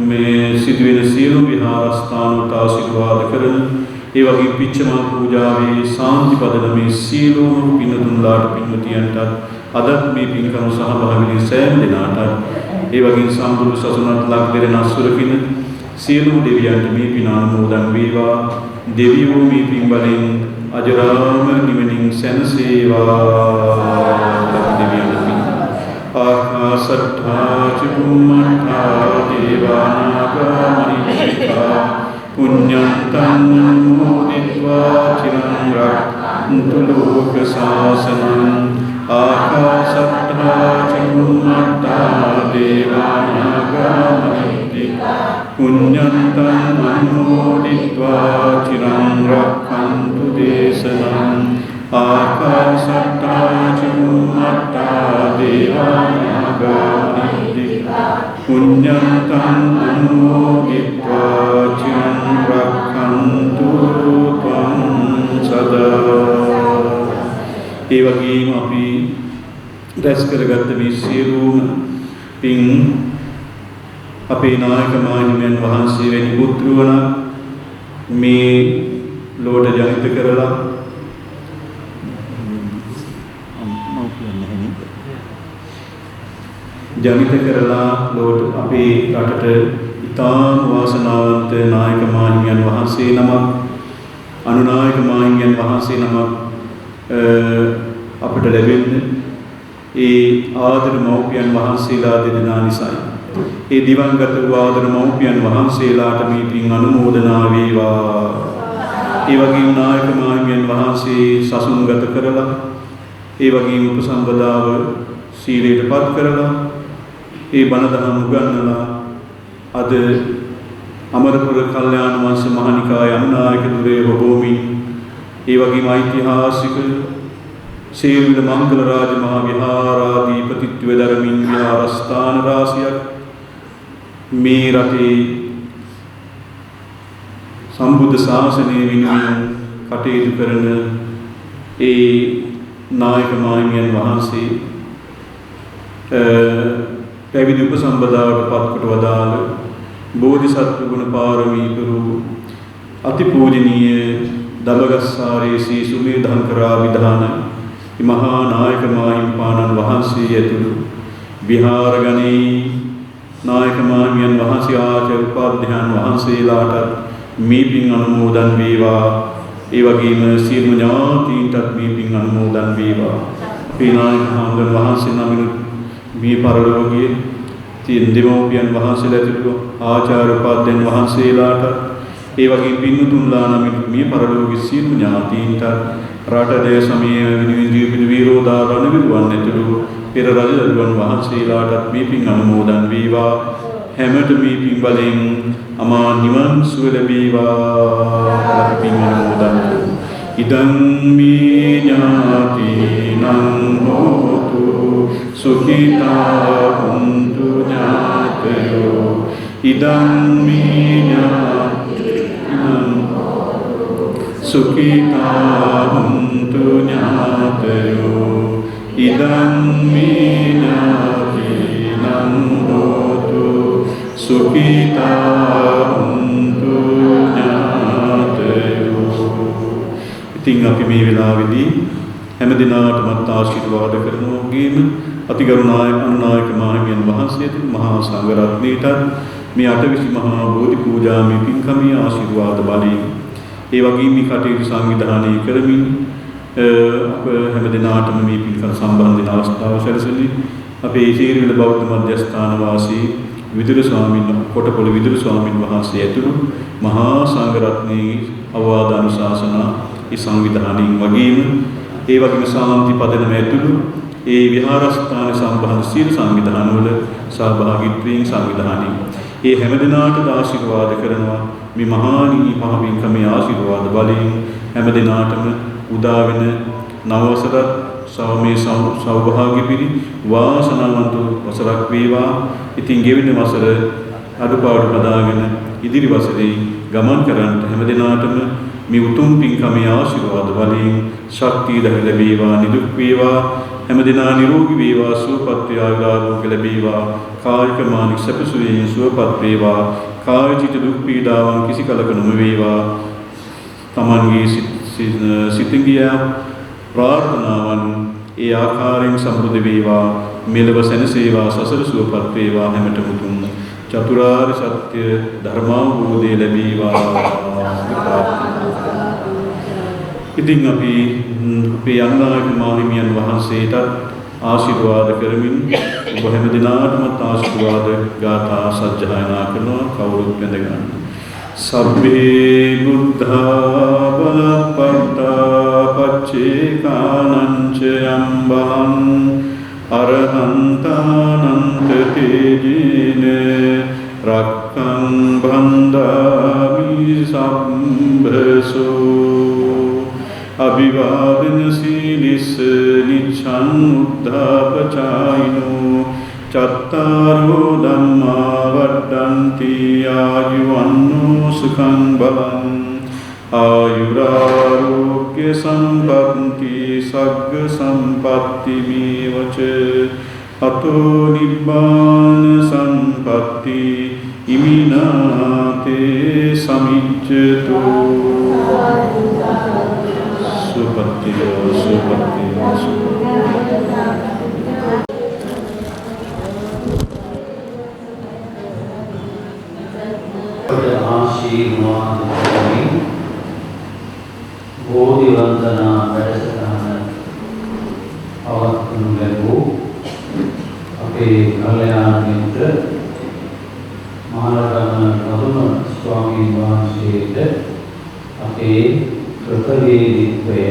B: මේ සිදුවෙන සියලු විහාරස්ථානවලට ආශිර්වාද කරන ඒ වගේ පිච්චමල් පූජාවේ සාන්ති පදනමේ සියලුම පින්තුන්ලාට පින්වතියන්ට අදත් මේ පින්කම සහභාගී වෙන සෑම දෙනාට ඒ වගේ සම්බුදු සසුනත් ලක් දෙරණ අසුරකින සියලුම දෙවියන්ට මේ පින අනුමෝදන් වේවා. දෙවියෝ මේ පින් බලෙන් අජරාමර නිවනින් සැනසේවා. දෙවියන්ට පින් ආකාශත්තා චුම්මත්තා දේවානාගා මහිත්‍තිකා පුඤ්ඤන්තං අනුමෝදිत्वा චිරං රක්ඛන්තු ලෝක ශාසනං ආකාශත්තා චුම්මත්තා දේවානාගා මහිත්‍තිකා පුඤ්ඤන්තං අනුමෝදිत्वा චිරං රක්ඛන්තු දේශනං ආකාශත්තා චුම්මත්තා දේවානාගා මහිත්‍තිකා පුඤ්ඤන්තං අනුමෝදිत्वा චිරං රක්ඛන්තු ත්වං සදා. ඒ වගේම අපි රැස් කරගත්ත මේ සියලුම පින් අපේ නායක මාහිමියන් වහන්සේ වැනි පුත්‍රවන මේ ලෝට ජනිත කරලා ජනිත කරලා ලෝට අපේ රටට ඉතාම වාසනාවන්ත නායක මාහිමියන් වහන්සේ නමක් අනුනායක මාහිමියන් වහන්සේ නමක් අපට ලැබෙන්නේ ඒ ආදර මව්පියන් වහන්සේලා දෙදෙනා නිසායි. ඒ දිවංගත වූ ආදර මව්පියන් වහන්සේලාට මේ පින් අනුමෝදනා වේවා. ඒ වගේම නායක මාහිමියන් වහන්සේ සසුන්ගත කරලා ඒ වගේම උපසම්පදාව සීලයටපත් කරලා ඒ බණ දහම් උගන්වලා අද අමරපුර කල්යාණ වංශ මහානිකාය අනුනායක දුරේ හොබෝමින් ඒ වගේම ඓතිහාසික සීල මංගල රාජ මහා විහාරාධිපතිත්වය දරමින් විහාරස්ථාන රාශියක් මේ රටේ සම්බුද්ධ ශාසනය වෙනුවෙන් කටයුතු කරන ඒ නායක මාහිමියන් වහන්සේ පැවිදි උපසම්පදාවට පත්කොට වදාළ බෝධිසත්ව ගුණ පාරමී පුරු අතිපූජනීය දඹගස්සාරේ ශ්‍රී සුමේධංකරා විධාන මහා නායක මාහිමිපාණන් වහන්සේ ඇතුළු විහාරගණේ නායක මාහිමියන් වහන්සේ ආචාර්ය උපාධ්‍යයන් වහන්සේලාට මේ පින් අනුමෝදන් වේවා. ඒ වගේම සියලු ඥාතීන්ටත් මේ පින් අනුමෝදන් වේවා. අපේ නායක හාමුදුරන් වහන්සේ නමින් මේ පරලෝකයේ තියෙන දෙමව්පියන් වහන්සේලා ඇතුළු ආචාර්ය උපාධ්‍යයන් වහන්සේලාට ඒ වගේම පින්තුන්ලා නමින් මේ පරලෝකයේ සියලු ඥාතීන්ට රට දේශ සමයේ විනිවිද විරෝධාරණ විරුවන් ඇතුළු පෙර රජදරුවන් වහන්සේලාට මේ පින් අනුමෝදන් වේවා. හැමත මේ පින් බලෙන් අමා නිවන් සුව ලැබේවා. පින් අනුමෝදන් ඉදං මේ ඥාතිනං හෝතු සුඛිතා හුන්තු ඥාතයෝ. ඉදං මේ ඥාතිනං සුඛිතා හුන්තු ඥාතයෝ. ඉදං මේ ඥාතිනං හෝතු සුඛිතා හුන්තු ඥාතයෝ. ඉතින් අපි මේ වෙලාවේදී හැම දිනාටම ආශිර්වාද කරනවා වගේම අතිගරුණායක අනුනායක මාහිමියන් වහන්සේට මහා සංඝරත්නයට මේ අටවිසි මහා බෝධි පූජාමය පින්කමේ ආශිර්වාද බලයෙන් ඒ වගේම මේ කටයුතු සංවිධානය කරමින් අප හැම දිනාටම මේ පින්කම සම්බන්ධ වෙන අවස්ථාව සැලසෙන්නේ අපේ ශීර්විල බෞද්ධ මධ්‍යස්ථාන වාසී විදුර ස්වාමීන් කොටපොළ විදුර ස්වාමීන් වහන්සේ ඇතුළු මහා සංඝරත්නයේ අවවාද අනුශාසනා ඒ සංවිධානයෙන් වගේම ඒ වගේම සාන්ති පදනම ඇතුළු ඒ විහාරස්ථාන සම්බන්ධ සියලු සංවිධානවල සහභාගීත්වයෙන් සංවිධානයෙන් ඒ හැම දිනාටම ආශිර්වාද කරනවා. මේ මහා නිමා පින්කමේ ආශිර්වාද බලයෙන් හැම දිනාටම උදා වෙන නව වසරත් සෞමේ සෞභාග්‍ය පිරි වාසනාවන්ත වසරක් වේවා. ඉතින් ගෙවෙන වසර අඩුපාඩු හදාගෙන ඉදිරි වසරේ ගමන් කරන්නට හැම දිනාටම මේ උතුම් පින්කමේ ආශිර්වාද බලයෙන් ශක්තිය ලැබේවා. නිදුක් වේවා. හැම දිනා නිරෝගී වේවා. සුවපත් වේවා. ලැබේවා. කායික මානසික සැපසුවයෙන් සුවපත් වේවා. කාය චිත්ත දුක් පීඩාවන් කිසි කලක නොම වේවා. තමන්ගේ සිතින් ගියා ප්‍රාර්ථනාවන් ඒ ආකාරයෙන් සම්පූර්ණ වේවා. මෙලව සැනසේවා. සසර සුවපත් වේවා. හැමතෙම උතුම් චතුරාර්ය සත්‍ය ධර්මාවබෝධය ලැබේවා. ඉතින් අපි අපේ අනුනායක මාහිමියන් වහන්සේට ආශිර්වාද කරමින් ඔබ හැම දිනාටම ආශිර්වාද ගාථා සජ්ජායනා කරනවා. කවුරුත් වැඳ ගන්න. සබ්බේ බුද්ධා බලපත්තා පච්චේකානංච යම්බලං අරහන්තානන්ත තේජේන රක්ඛං බන්දාමි සම්භසෝ. අභිවාදන සීලිස නිච්ඡං උද්ධාපචායිනෝ චත්තාරෝ ධම්මා වඩ්ඩන්ති ආයුවන්නෝ සුඛං බලං ආයුරාෝග්‍ය සම්පත්ති සග්ග සම්පත්ති මේවච අතෝ නිබ්බාන සම්පත්ති ඉමිනාතේ සමිච්ඡතු. සුපත්ති සුපත්ති
C: ආශිර්වාද කරමින් බෝධි වන්දනා වැඩසටහන පවත්වනු ලැබූ අපේ කල්යාණ මිත්‍ර මහරගම කරුණ ස්වාමීන් වහන්සේට අපේ කෘතවේදීත්වය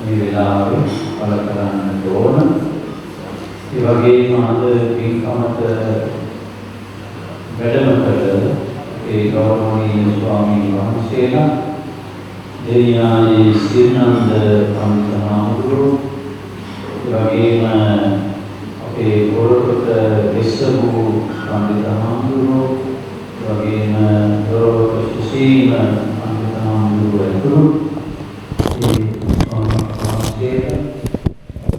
C: මේ වෙලාවේ පළ කරන්නට ඕන. ඒ වගේම අද පින්කමට වැඩම කළ ඒ ගෞරවනීය ස්වාමීන් වහන්සේලා දෙවියන්ගේ සිරිනන්ද පන්තනාමුරු වගේම අපේ ගොරකට විශ්වභූ පඬිත හාමුදුරුවෝ වගේම ගොරකට සුසීම පඬිත හාමුදුරුවෝ ඇතුළු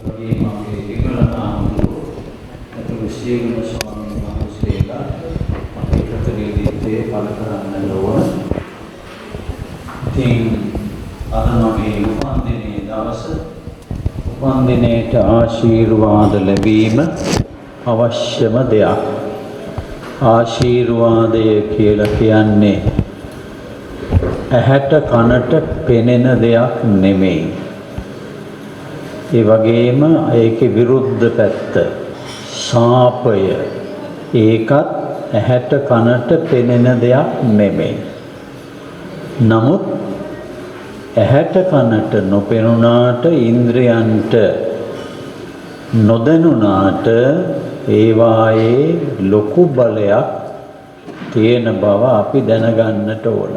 C: වගේම අපේ විමල හාමුදුරුවෝ ඇතුළු සියලුම ස්වාමීන් වහන්සේලා අපේ ප්‍රතිනිධිත්වයේ පළ කරන්න ඕන. ඉතින් අද මගේ උපන්දිනේ දවස උපන්දිනේට ආශිර්වාද ලැබීම අවශ්‍යම දෙයක්. ආශිර්වාදය කියලා කියන්නේ ඇහැට කනට පෙනෙන දෙයක් නෙමෙයි. ඒ වගේම ඒකේ විරුද්ධ පැත්ත ශාපය ඒකත් ඇහැට කනට පෙනෙන දෙයක් නෙමෙයි. නමුත් ඇහැට කනට නොපෙනුනාට ඉන්ද්‍රයන්ට නොදැනුනාට ඒවායේ ලොකු බලයක් තියෙන බව අපි දැනගන්නට ඕන.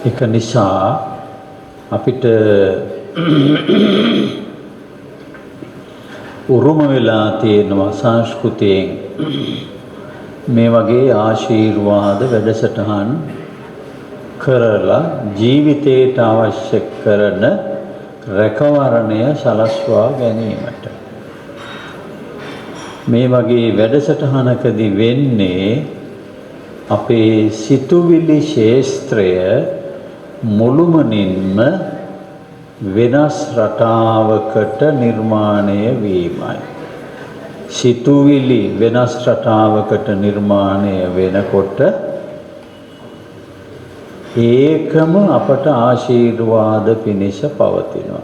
C: ඒක නිසා අපිට උරුම වෙලා තියෙනවා සංස්කෘතියෙන් මේ වගේ ආශිර්වාද වැඩසටහන් කරලා ජීවිතයට අවශ්‍ය කරන රැකවරණය සලස්වා ගැනීමට. මේ වගේ වැඩසටහනකදී වෙන්නේ අපේ සිතුවිලි ශේස්ත්‍රය මුළුමනින්ම වෙනස් රටාවකට නිර්මාණය වීමයි. සිතුවිලි වෙනස් රටාවකට නිර්මාණය වෙනකොට ඒකම අපට ආශිර්වාද පිණිස පවතිනවා.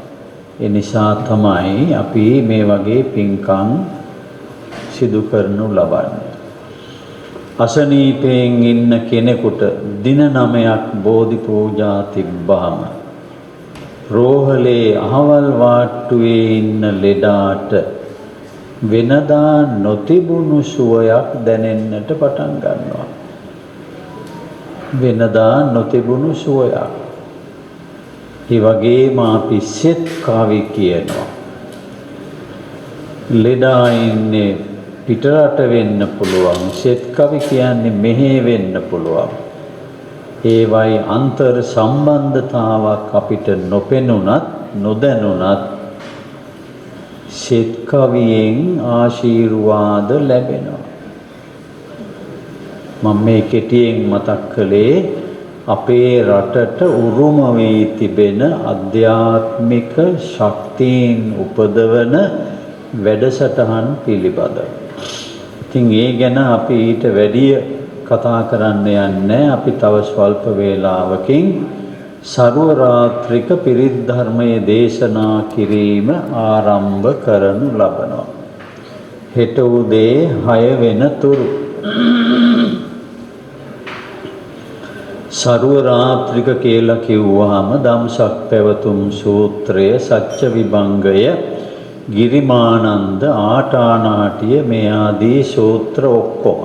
C: ඒ නිසා තමයි අපි මේ වගේ පින්කම් සිදු කරනු ලබන්නේ. අසනීපයෙන් ඉන්න කෙනෙකුට දින 9ක් බෝධි පූජා තිබ්බාම රෝහලේ අහවල් වාට්ටුවේ ඉන්න ලෙඩාට වෙනදා නොතිබුණු සුවයක් දැනෙන්නට පටන් ගන්නවා. වෙනදා නොතිබුණු සුවයක්. ඒ වගේම අපි සෙත් කවි කියනවා. ලෙඩා ඉන්නේ පිටරට වෙන්න පුළුවන්. සෙත් කවි කියන්නේ මෙහෙ වෙන්න පුළුවන්. ඒවයි අන්තර් සම්බන්ධතාවක් අපිට නොපෙනුනත් නොදැනුනත් සෙත් කවියෙන් ආශිර්වාද ලැබෙනවා. මම මේ කෙටියෙන් මතක් කළේ අපේ රටට උරුම වී තිබෙන අධ්‍යාත්මික ශක්තියින් උපදවන වැඩසටහන් පිළිබඳ. ඉතින් ඒ ගැන අපි ඊට වැඩිය කතා කරන්න යන්නේ. අපි තව ස්වල්ප වේලාවකින් සර්ව රාත්‍රික පිරිත් ධර්මයේ දේශනා කිරීම ආරම්භ කරනු ලබනවා. හෙට උදේ 6 වෙනතුරු සර්ව රාත්‍රික කියලා කිව්වහම ධම්සක් පැවතුම් සූත්‍රය, සත්‍ය විභංගය, ගිරිමානන්ද, ආටානාටිය මේ ආදී සූත්‍ර ඔක්කොම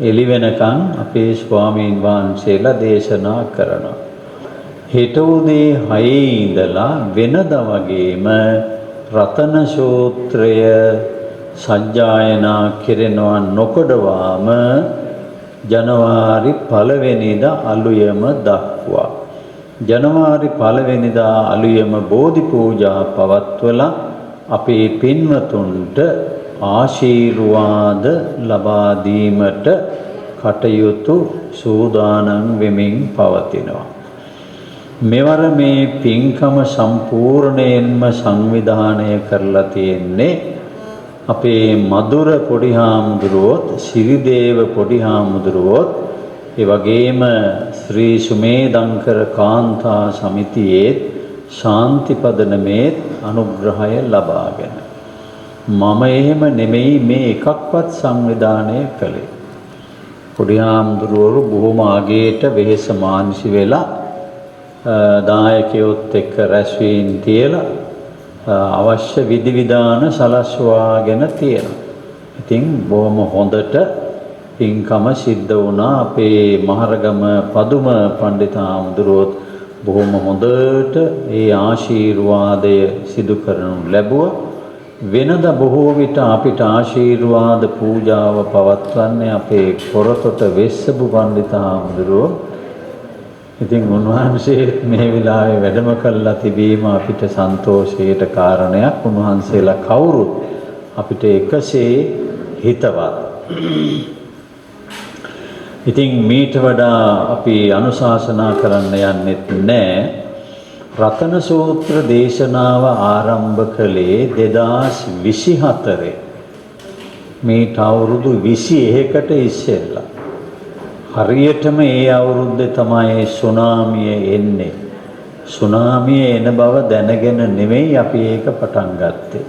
C: එළි වෙනකන් අපේ ස්වාමීන් වහන්සේලා දේශනා කරනවා. හෙට උදේ 6 ඉඳලා වෙනදා වගේම රතන සූත්‍රය සජ්ජායනා කෙරෙනවා නොකඩවාම ජනවාරි 1 වෙනිදා අලුයම දක්වා. ජනවාරි 1 වෙනිදා අලුයම බෝධි පූජා පවත්වලා අපේ පින්වතුන්ට ආශිර්වාද ලබා දීමට කටයුතු සූදානම් වෙමින් පවතිනවා. මෙවර මේ පින්කම සම්පූර්ණයෙන්ම සංවිධානය කරලා තියෙන්නේ අපේ මధుර පොඩි හාමුදුරුවොත්, සිරිදේව පොඩි හාමුදුරුවොත්, ඒ වගේම ශ්‍රී සුමේදංකර කාන්තා සමිතියේ ශාන්තිපදනමේ අනුග්‍රහය ලබාගෙන. මම එහෙම නෙමෙයි මේ එකක්වත් සංවිධානය කළේ. පොඩි හාමුදුරුවෝ බොහොම ආගේට වෙහෙස මානසි වෙලා දායකයොත් එක්ක රැස්වීම් තියලා අවශ්‍ය විධිවිධාන සලස්වාගෙන තියෙනවා. ඉතින් බොහොම හොඳට පින්කම සිද්ධ වුණා. අපේ මහරගම පදුම පඬිත හාමුදුරුවෝ බොහොම හොඳට ඒ ආශිර්වාදය සිදු කරනු ලැබුවා. වෙනද බොහෝ විට අපිට ආශිර්වාද පූජාව පවත්වන්නේ අපේ කොරතොට වෙස්සබු පඬිත හාමුදුරුවෝ. ඉතින් උන්වහන්සේ මේ වෙලාවේ වැඩම කළා තිබීම අපිට සන්තෝෂයට කාරණයක්. උන්වහන්සේලා කවුරුත් අපිට එකසේ හිතවත්. ඉතින් මීට වඩා අපි අනුශාසනා කරන්න යන්නෙත් නැහැ. රතන සූත්‍ර දේශනාව ආරම්භ කළේ 2024 මේට අවුරුදු 21කට ඉස්සෙල්ලා. හරියටම ඒ අවුරුද්දේ තමයි සුනාමිය එන්නේ. සුනාමිය එන බව දැනගෙන නෙවෙයි අපි ඒක පටන් ගත්තේ.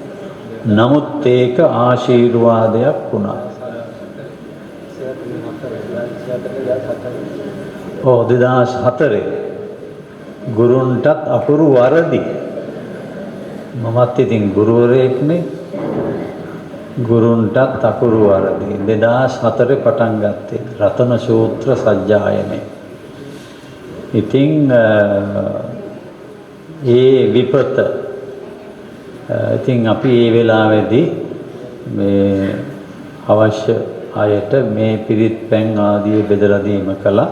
C: නමුත් ඒක ආශිර්වාදයක් වුණා. 2004 ගුරුන්ටත් අපුරු වරදි. මමත් ඉතින් ගුරුවරයෙක්නේ. ගුරුන්ටත් අපුරු වරදි. 2004 පටන් ගත්තේ රතන සූත්‍ර සජ්ජායනය. ඉතින් ඒ විපත ඉතින් අපි ඒ වෙලාවේදී මේ අවශ්‍ය අයට මේ පිරිත් පැන් ආදී බෙදලා දීම කළා.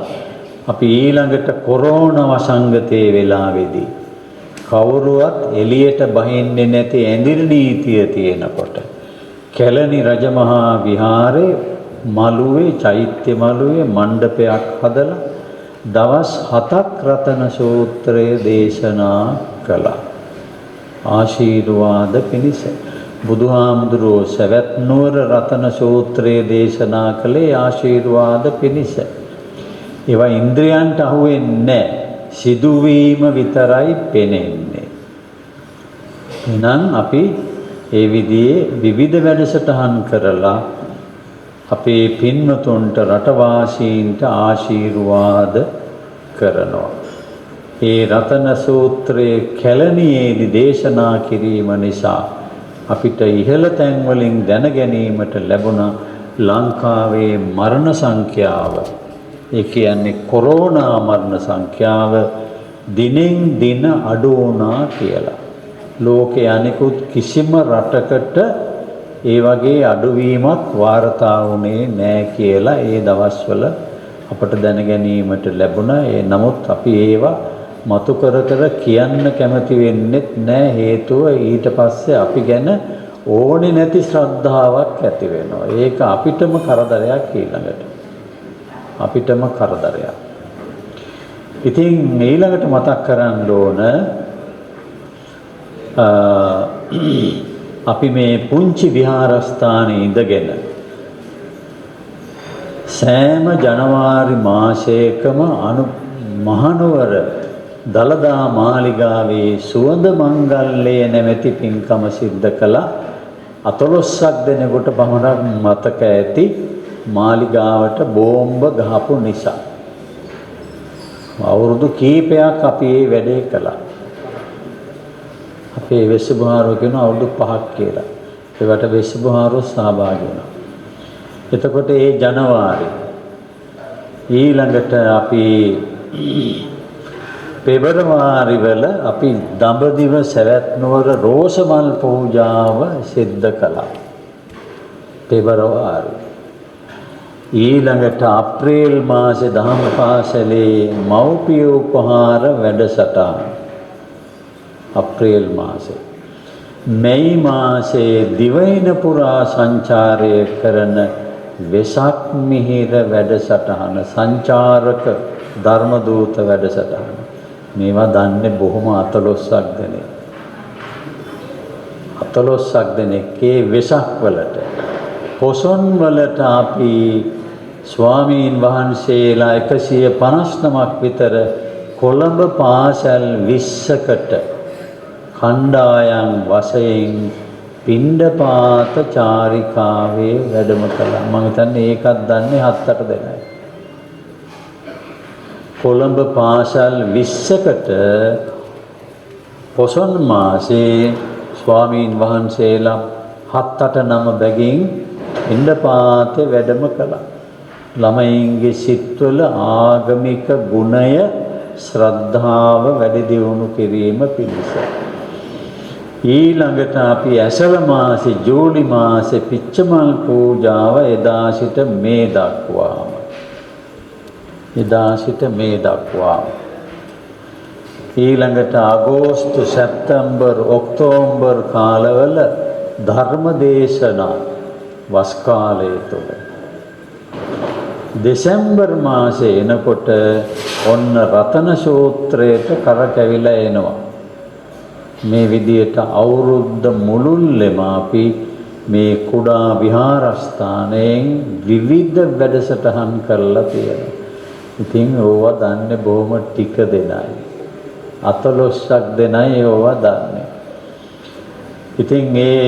C: අපි ඊළඟට කොරෝනා වසංගතයේ වෙලාවේදී කවුරුවත් එළියට බහින්නේ නැති ඇඳිරි නීතිය තියෙනකොට කැලණි රජමහා විහාරේ මළුවේ චෛත්‍ය මළුවේ මණ්ඩපයක් හදලා දවස් 7ක් රතන සූත්‍රය දේශනා කළා. ආශිර්වාද පිණිස බුදුහාමුදුරුවෝ සවැත් නුවර රතන සූත්‍රයේ දේශනා කළේ ආශිර්වාද පිණිස. ඒවා ඉන්ද්‍රයන්ට අහුවෙන්නේ නැහැ. සිදුවීම විතරයි පෙනෙන්නේ. එහෙනම් අපි ඒ විදිහේ විවිධ වැඩසටහන් කරලා අපේ පින්වතුන්ට රටවාසීන්ට ආශිර්වාද කරනවා. ඒ රතන සූත්‍රයේ කැලණියේදී දේශනා කිරීම නිසා අපිට ඉහළ තැන් වලින් දැන ගැනීමට ලැබුණ ලංකාවේ මරණ සංඛ්‍යාව, ඒ කියන්නේ කොරෝනා මරණ සංඛ්‍යාව දිනෙන් දින අඩු වුණා කියලා. ලෝකයේ අනිකුත් කිසිම රටකට ඒ වගේ අඩුවීමක් වාර්තා වුණේ නැහැ කියලා ඒ දවස්වල අපට දැන ගැනීමට ලැබුණා. නමුත් අපි ඒවා මතු කර කර කියන්න කැමති වෙන්නෙත් නැහැ. හේතුව ඊට පස්සේ අපි ගැන ඕනේ නැති ශ්‍රද්ධාවක් ඇති වෙනවා. ඒක අපිටම කරදරයක් ඊළඟට. අපිටම කරදරයක්. ඉතින් ඊළඟට මතක් කරන්න ඕන අපි මේ පුංචි විහාරස්ථානයේ ඉඳගෙන සෑම ජනවාරි මාසයකම මහනුවර දලදා මාලිගාවේ සුවඳ මංගල්‍යය නැමැති පින්කම සිද්ධ කළා. 14ක් දෙනෙකුට පමණක් මතක ඇති මාලිගාවට බෝම්බ ගහපු නිසා. අවුරුදු කීපයක් අපි මේ වැඩේ කළා. අපේ වෙස්සබහාරෝ කියන අවුරුදු 5ක් කියලා. ඒකට වෙස්සබහාරෝ සහභාගී වුණා. එතකොට ඒ ජනවාරි ඊළඟට අපි පෙබරවාරි වල අපි දඹදිව සවැත් නුවර රෝසමල් පූජාව සිද්ධ කළා. පෙබරවාරි ඊළඟට අප්‍රේල් මාසේ දහම් පාසලේ මව්පිය උපහාර වැඩසටහන අප්‍රේල් මාසේ. මැයි මාසේ දිවයින පුරා සංචාරය කරන වෙසක් මිහිර වැඩසටහන සංචාරක ධර්ම දූත වැඩසටහන. මේවා දන්නේ බොහොම 14ක් දෙනෙක්. 14ක් දෙනෙක්ගේ වෙසක් වලට පොසොන් වලට අපි ස්වාමීන් වහන්සේලා 159ක් විතර කොළඹ පාසල් 20කට කණ්ඩායම් වශයෙන් පිණ්ඩපාත චාරිකාවේ වැඩම කළා. මම හිතන්නේ ඒකත් දන්නේ 7-8 දෙනයි. කොළඹ පාසල් 20කට පොසොන් මාසේ ස්වාමීන් වහන්සේලා 7-8-9 බැගින් පිණ්ඩපාතේ වැඩම කළා. ළමයින්ගේ සිත්වල ආගමික ගුණය ශ්‍රද්ධාව වැඩි දියුණු කිරීම පිණිස. ඊළඟට අපි ඇසළ මාසේ ජූලි මාසේ පිච්චමල් පූජාව එදා සිට මේ දක්වාම ඊළඟට අගෝස්තු සැප්තැම්බර් ඔක්තෝබර් කාලවල ධර්ම දේශනා වස් කාලය තුල දෙසැම්බර් මාසේ එනකොට ඔන්න රතන සූත්‍රයට කරකැවිලා එනවා. මේ විදියට අවුරුද්ද මුළුල්ලෙම අපි මේ කුඩා විහාරස්ථානයෙන් විවිධ වැඩසටහන් කරලා තියෙනවා. ඉතින් ඕවා දන්නේ බොහොම ටික දෙනයි. 14ක් දෙනයි ඕවා දන්නේ. ඉතින් මේ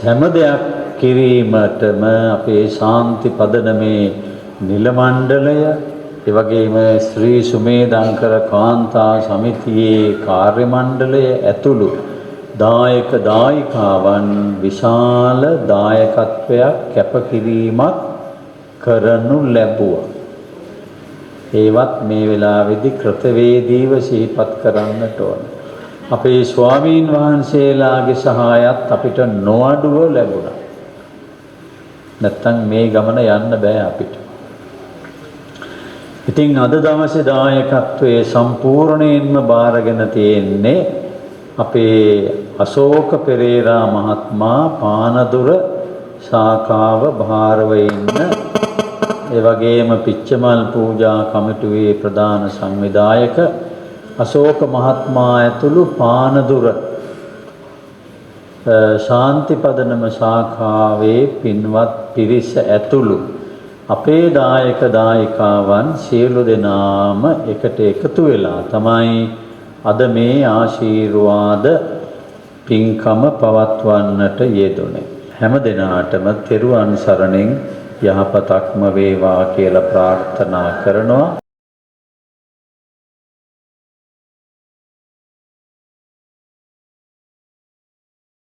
C: හැම දෙයක් කිරීමටම අපේ ශාන්ති පදනමේ නිල මණ්ඩලය, ඒ වගේම ශ්‍රී සුමේදංකර කාන්තා සමිතියේ කාර්ය මණ්ඩලය ඇතුළු දායක දායිකාවන් විශාල දායකත්වයක් කැපකිරීමක් කරනු ලැබුවා. ඒවත් මේ වෙලාවේදී කෘතවේදීව සිහිපත් කරන්නට ඕන. අපේ ස්වාමීන් වහන්සේලාගේ සහායත් අපිට නොඅඩුව ලැබුණා. නැත්තම් මේ ගමන යන්න බෑ අපිට. ඉතින් අද දවසේ දායකත්වයේ සම්පූර්ණයෙන්ම බාරගෙන තියෙන්නේ අපේ අශෝක පෙරේරා මහත්මයා පානදුර ශාඛාව භාරව ඉන්න, ඒ වගේම පිච්චමල් පූජා කමිටුවේ ප්‍රධාන සංවිධායක අශෝක මහත්මයා ඇතුළු පානදුර ශාන්ති පදනම ශාඛාවේ පින්වත් පිරිස ඇතුළු අපේ දායක දායිකාවන් සියලු දෙනාම එකට එකතු වෙලා තමයි අද මේ ආශිර්වාද පින්කම පවත්වන්නට යෙදුනේ. හැම දිනාටම තෙරුවන් සරණින් යහපතක්ම වේවා කියලා ප්‍රාර්ථනා කරනවා.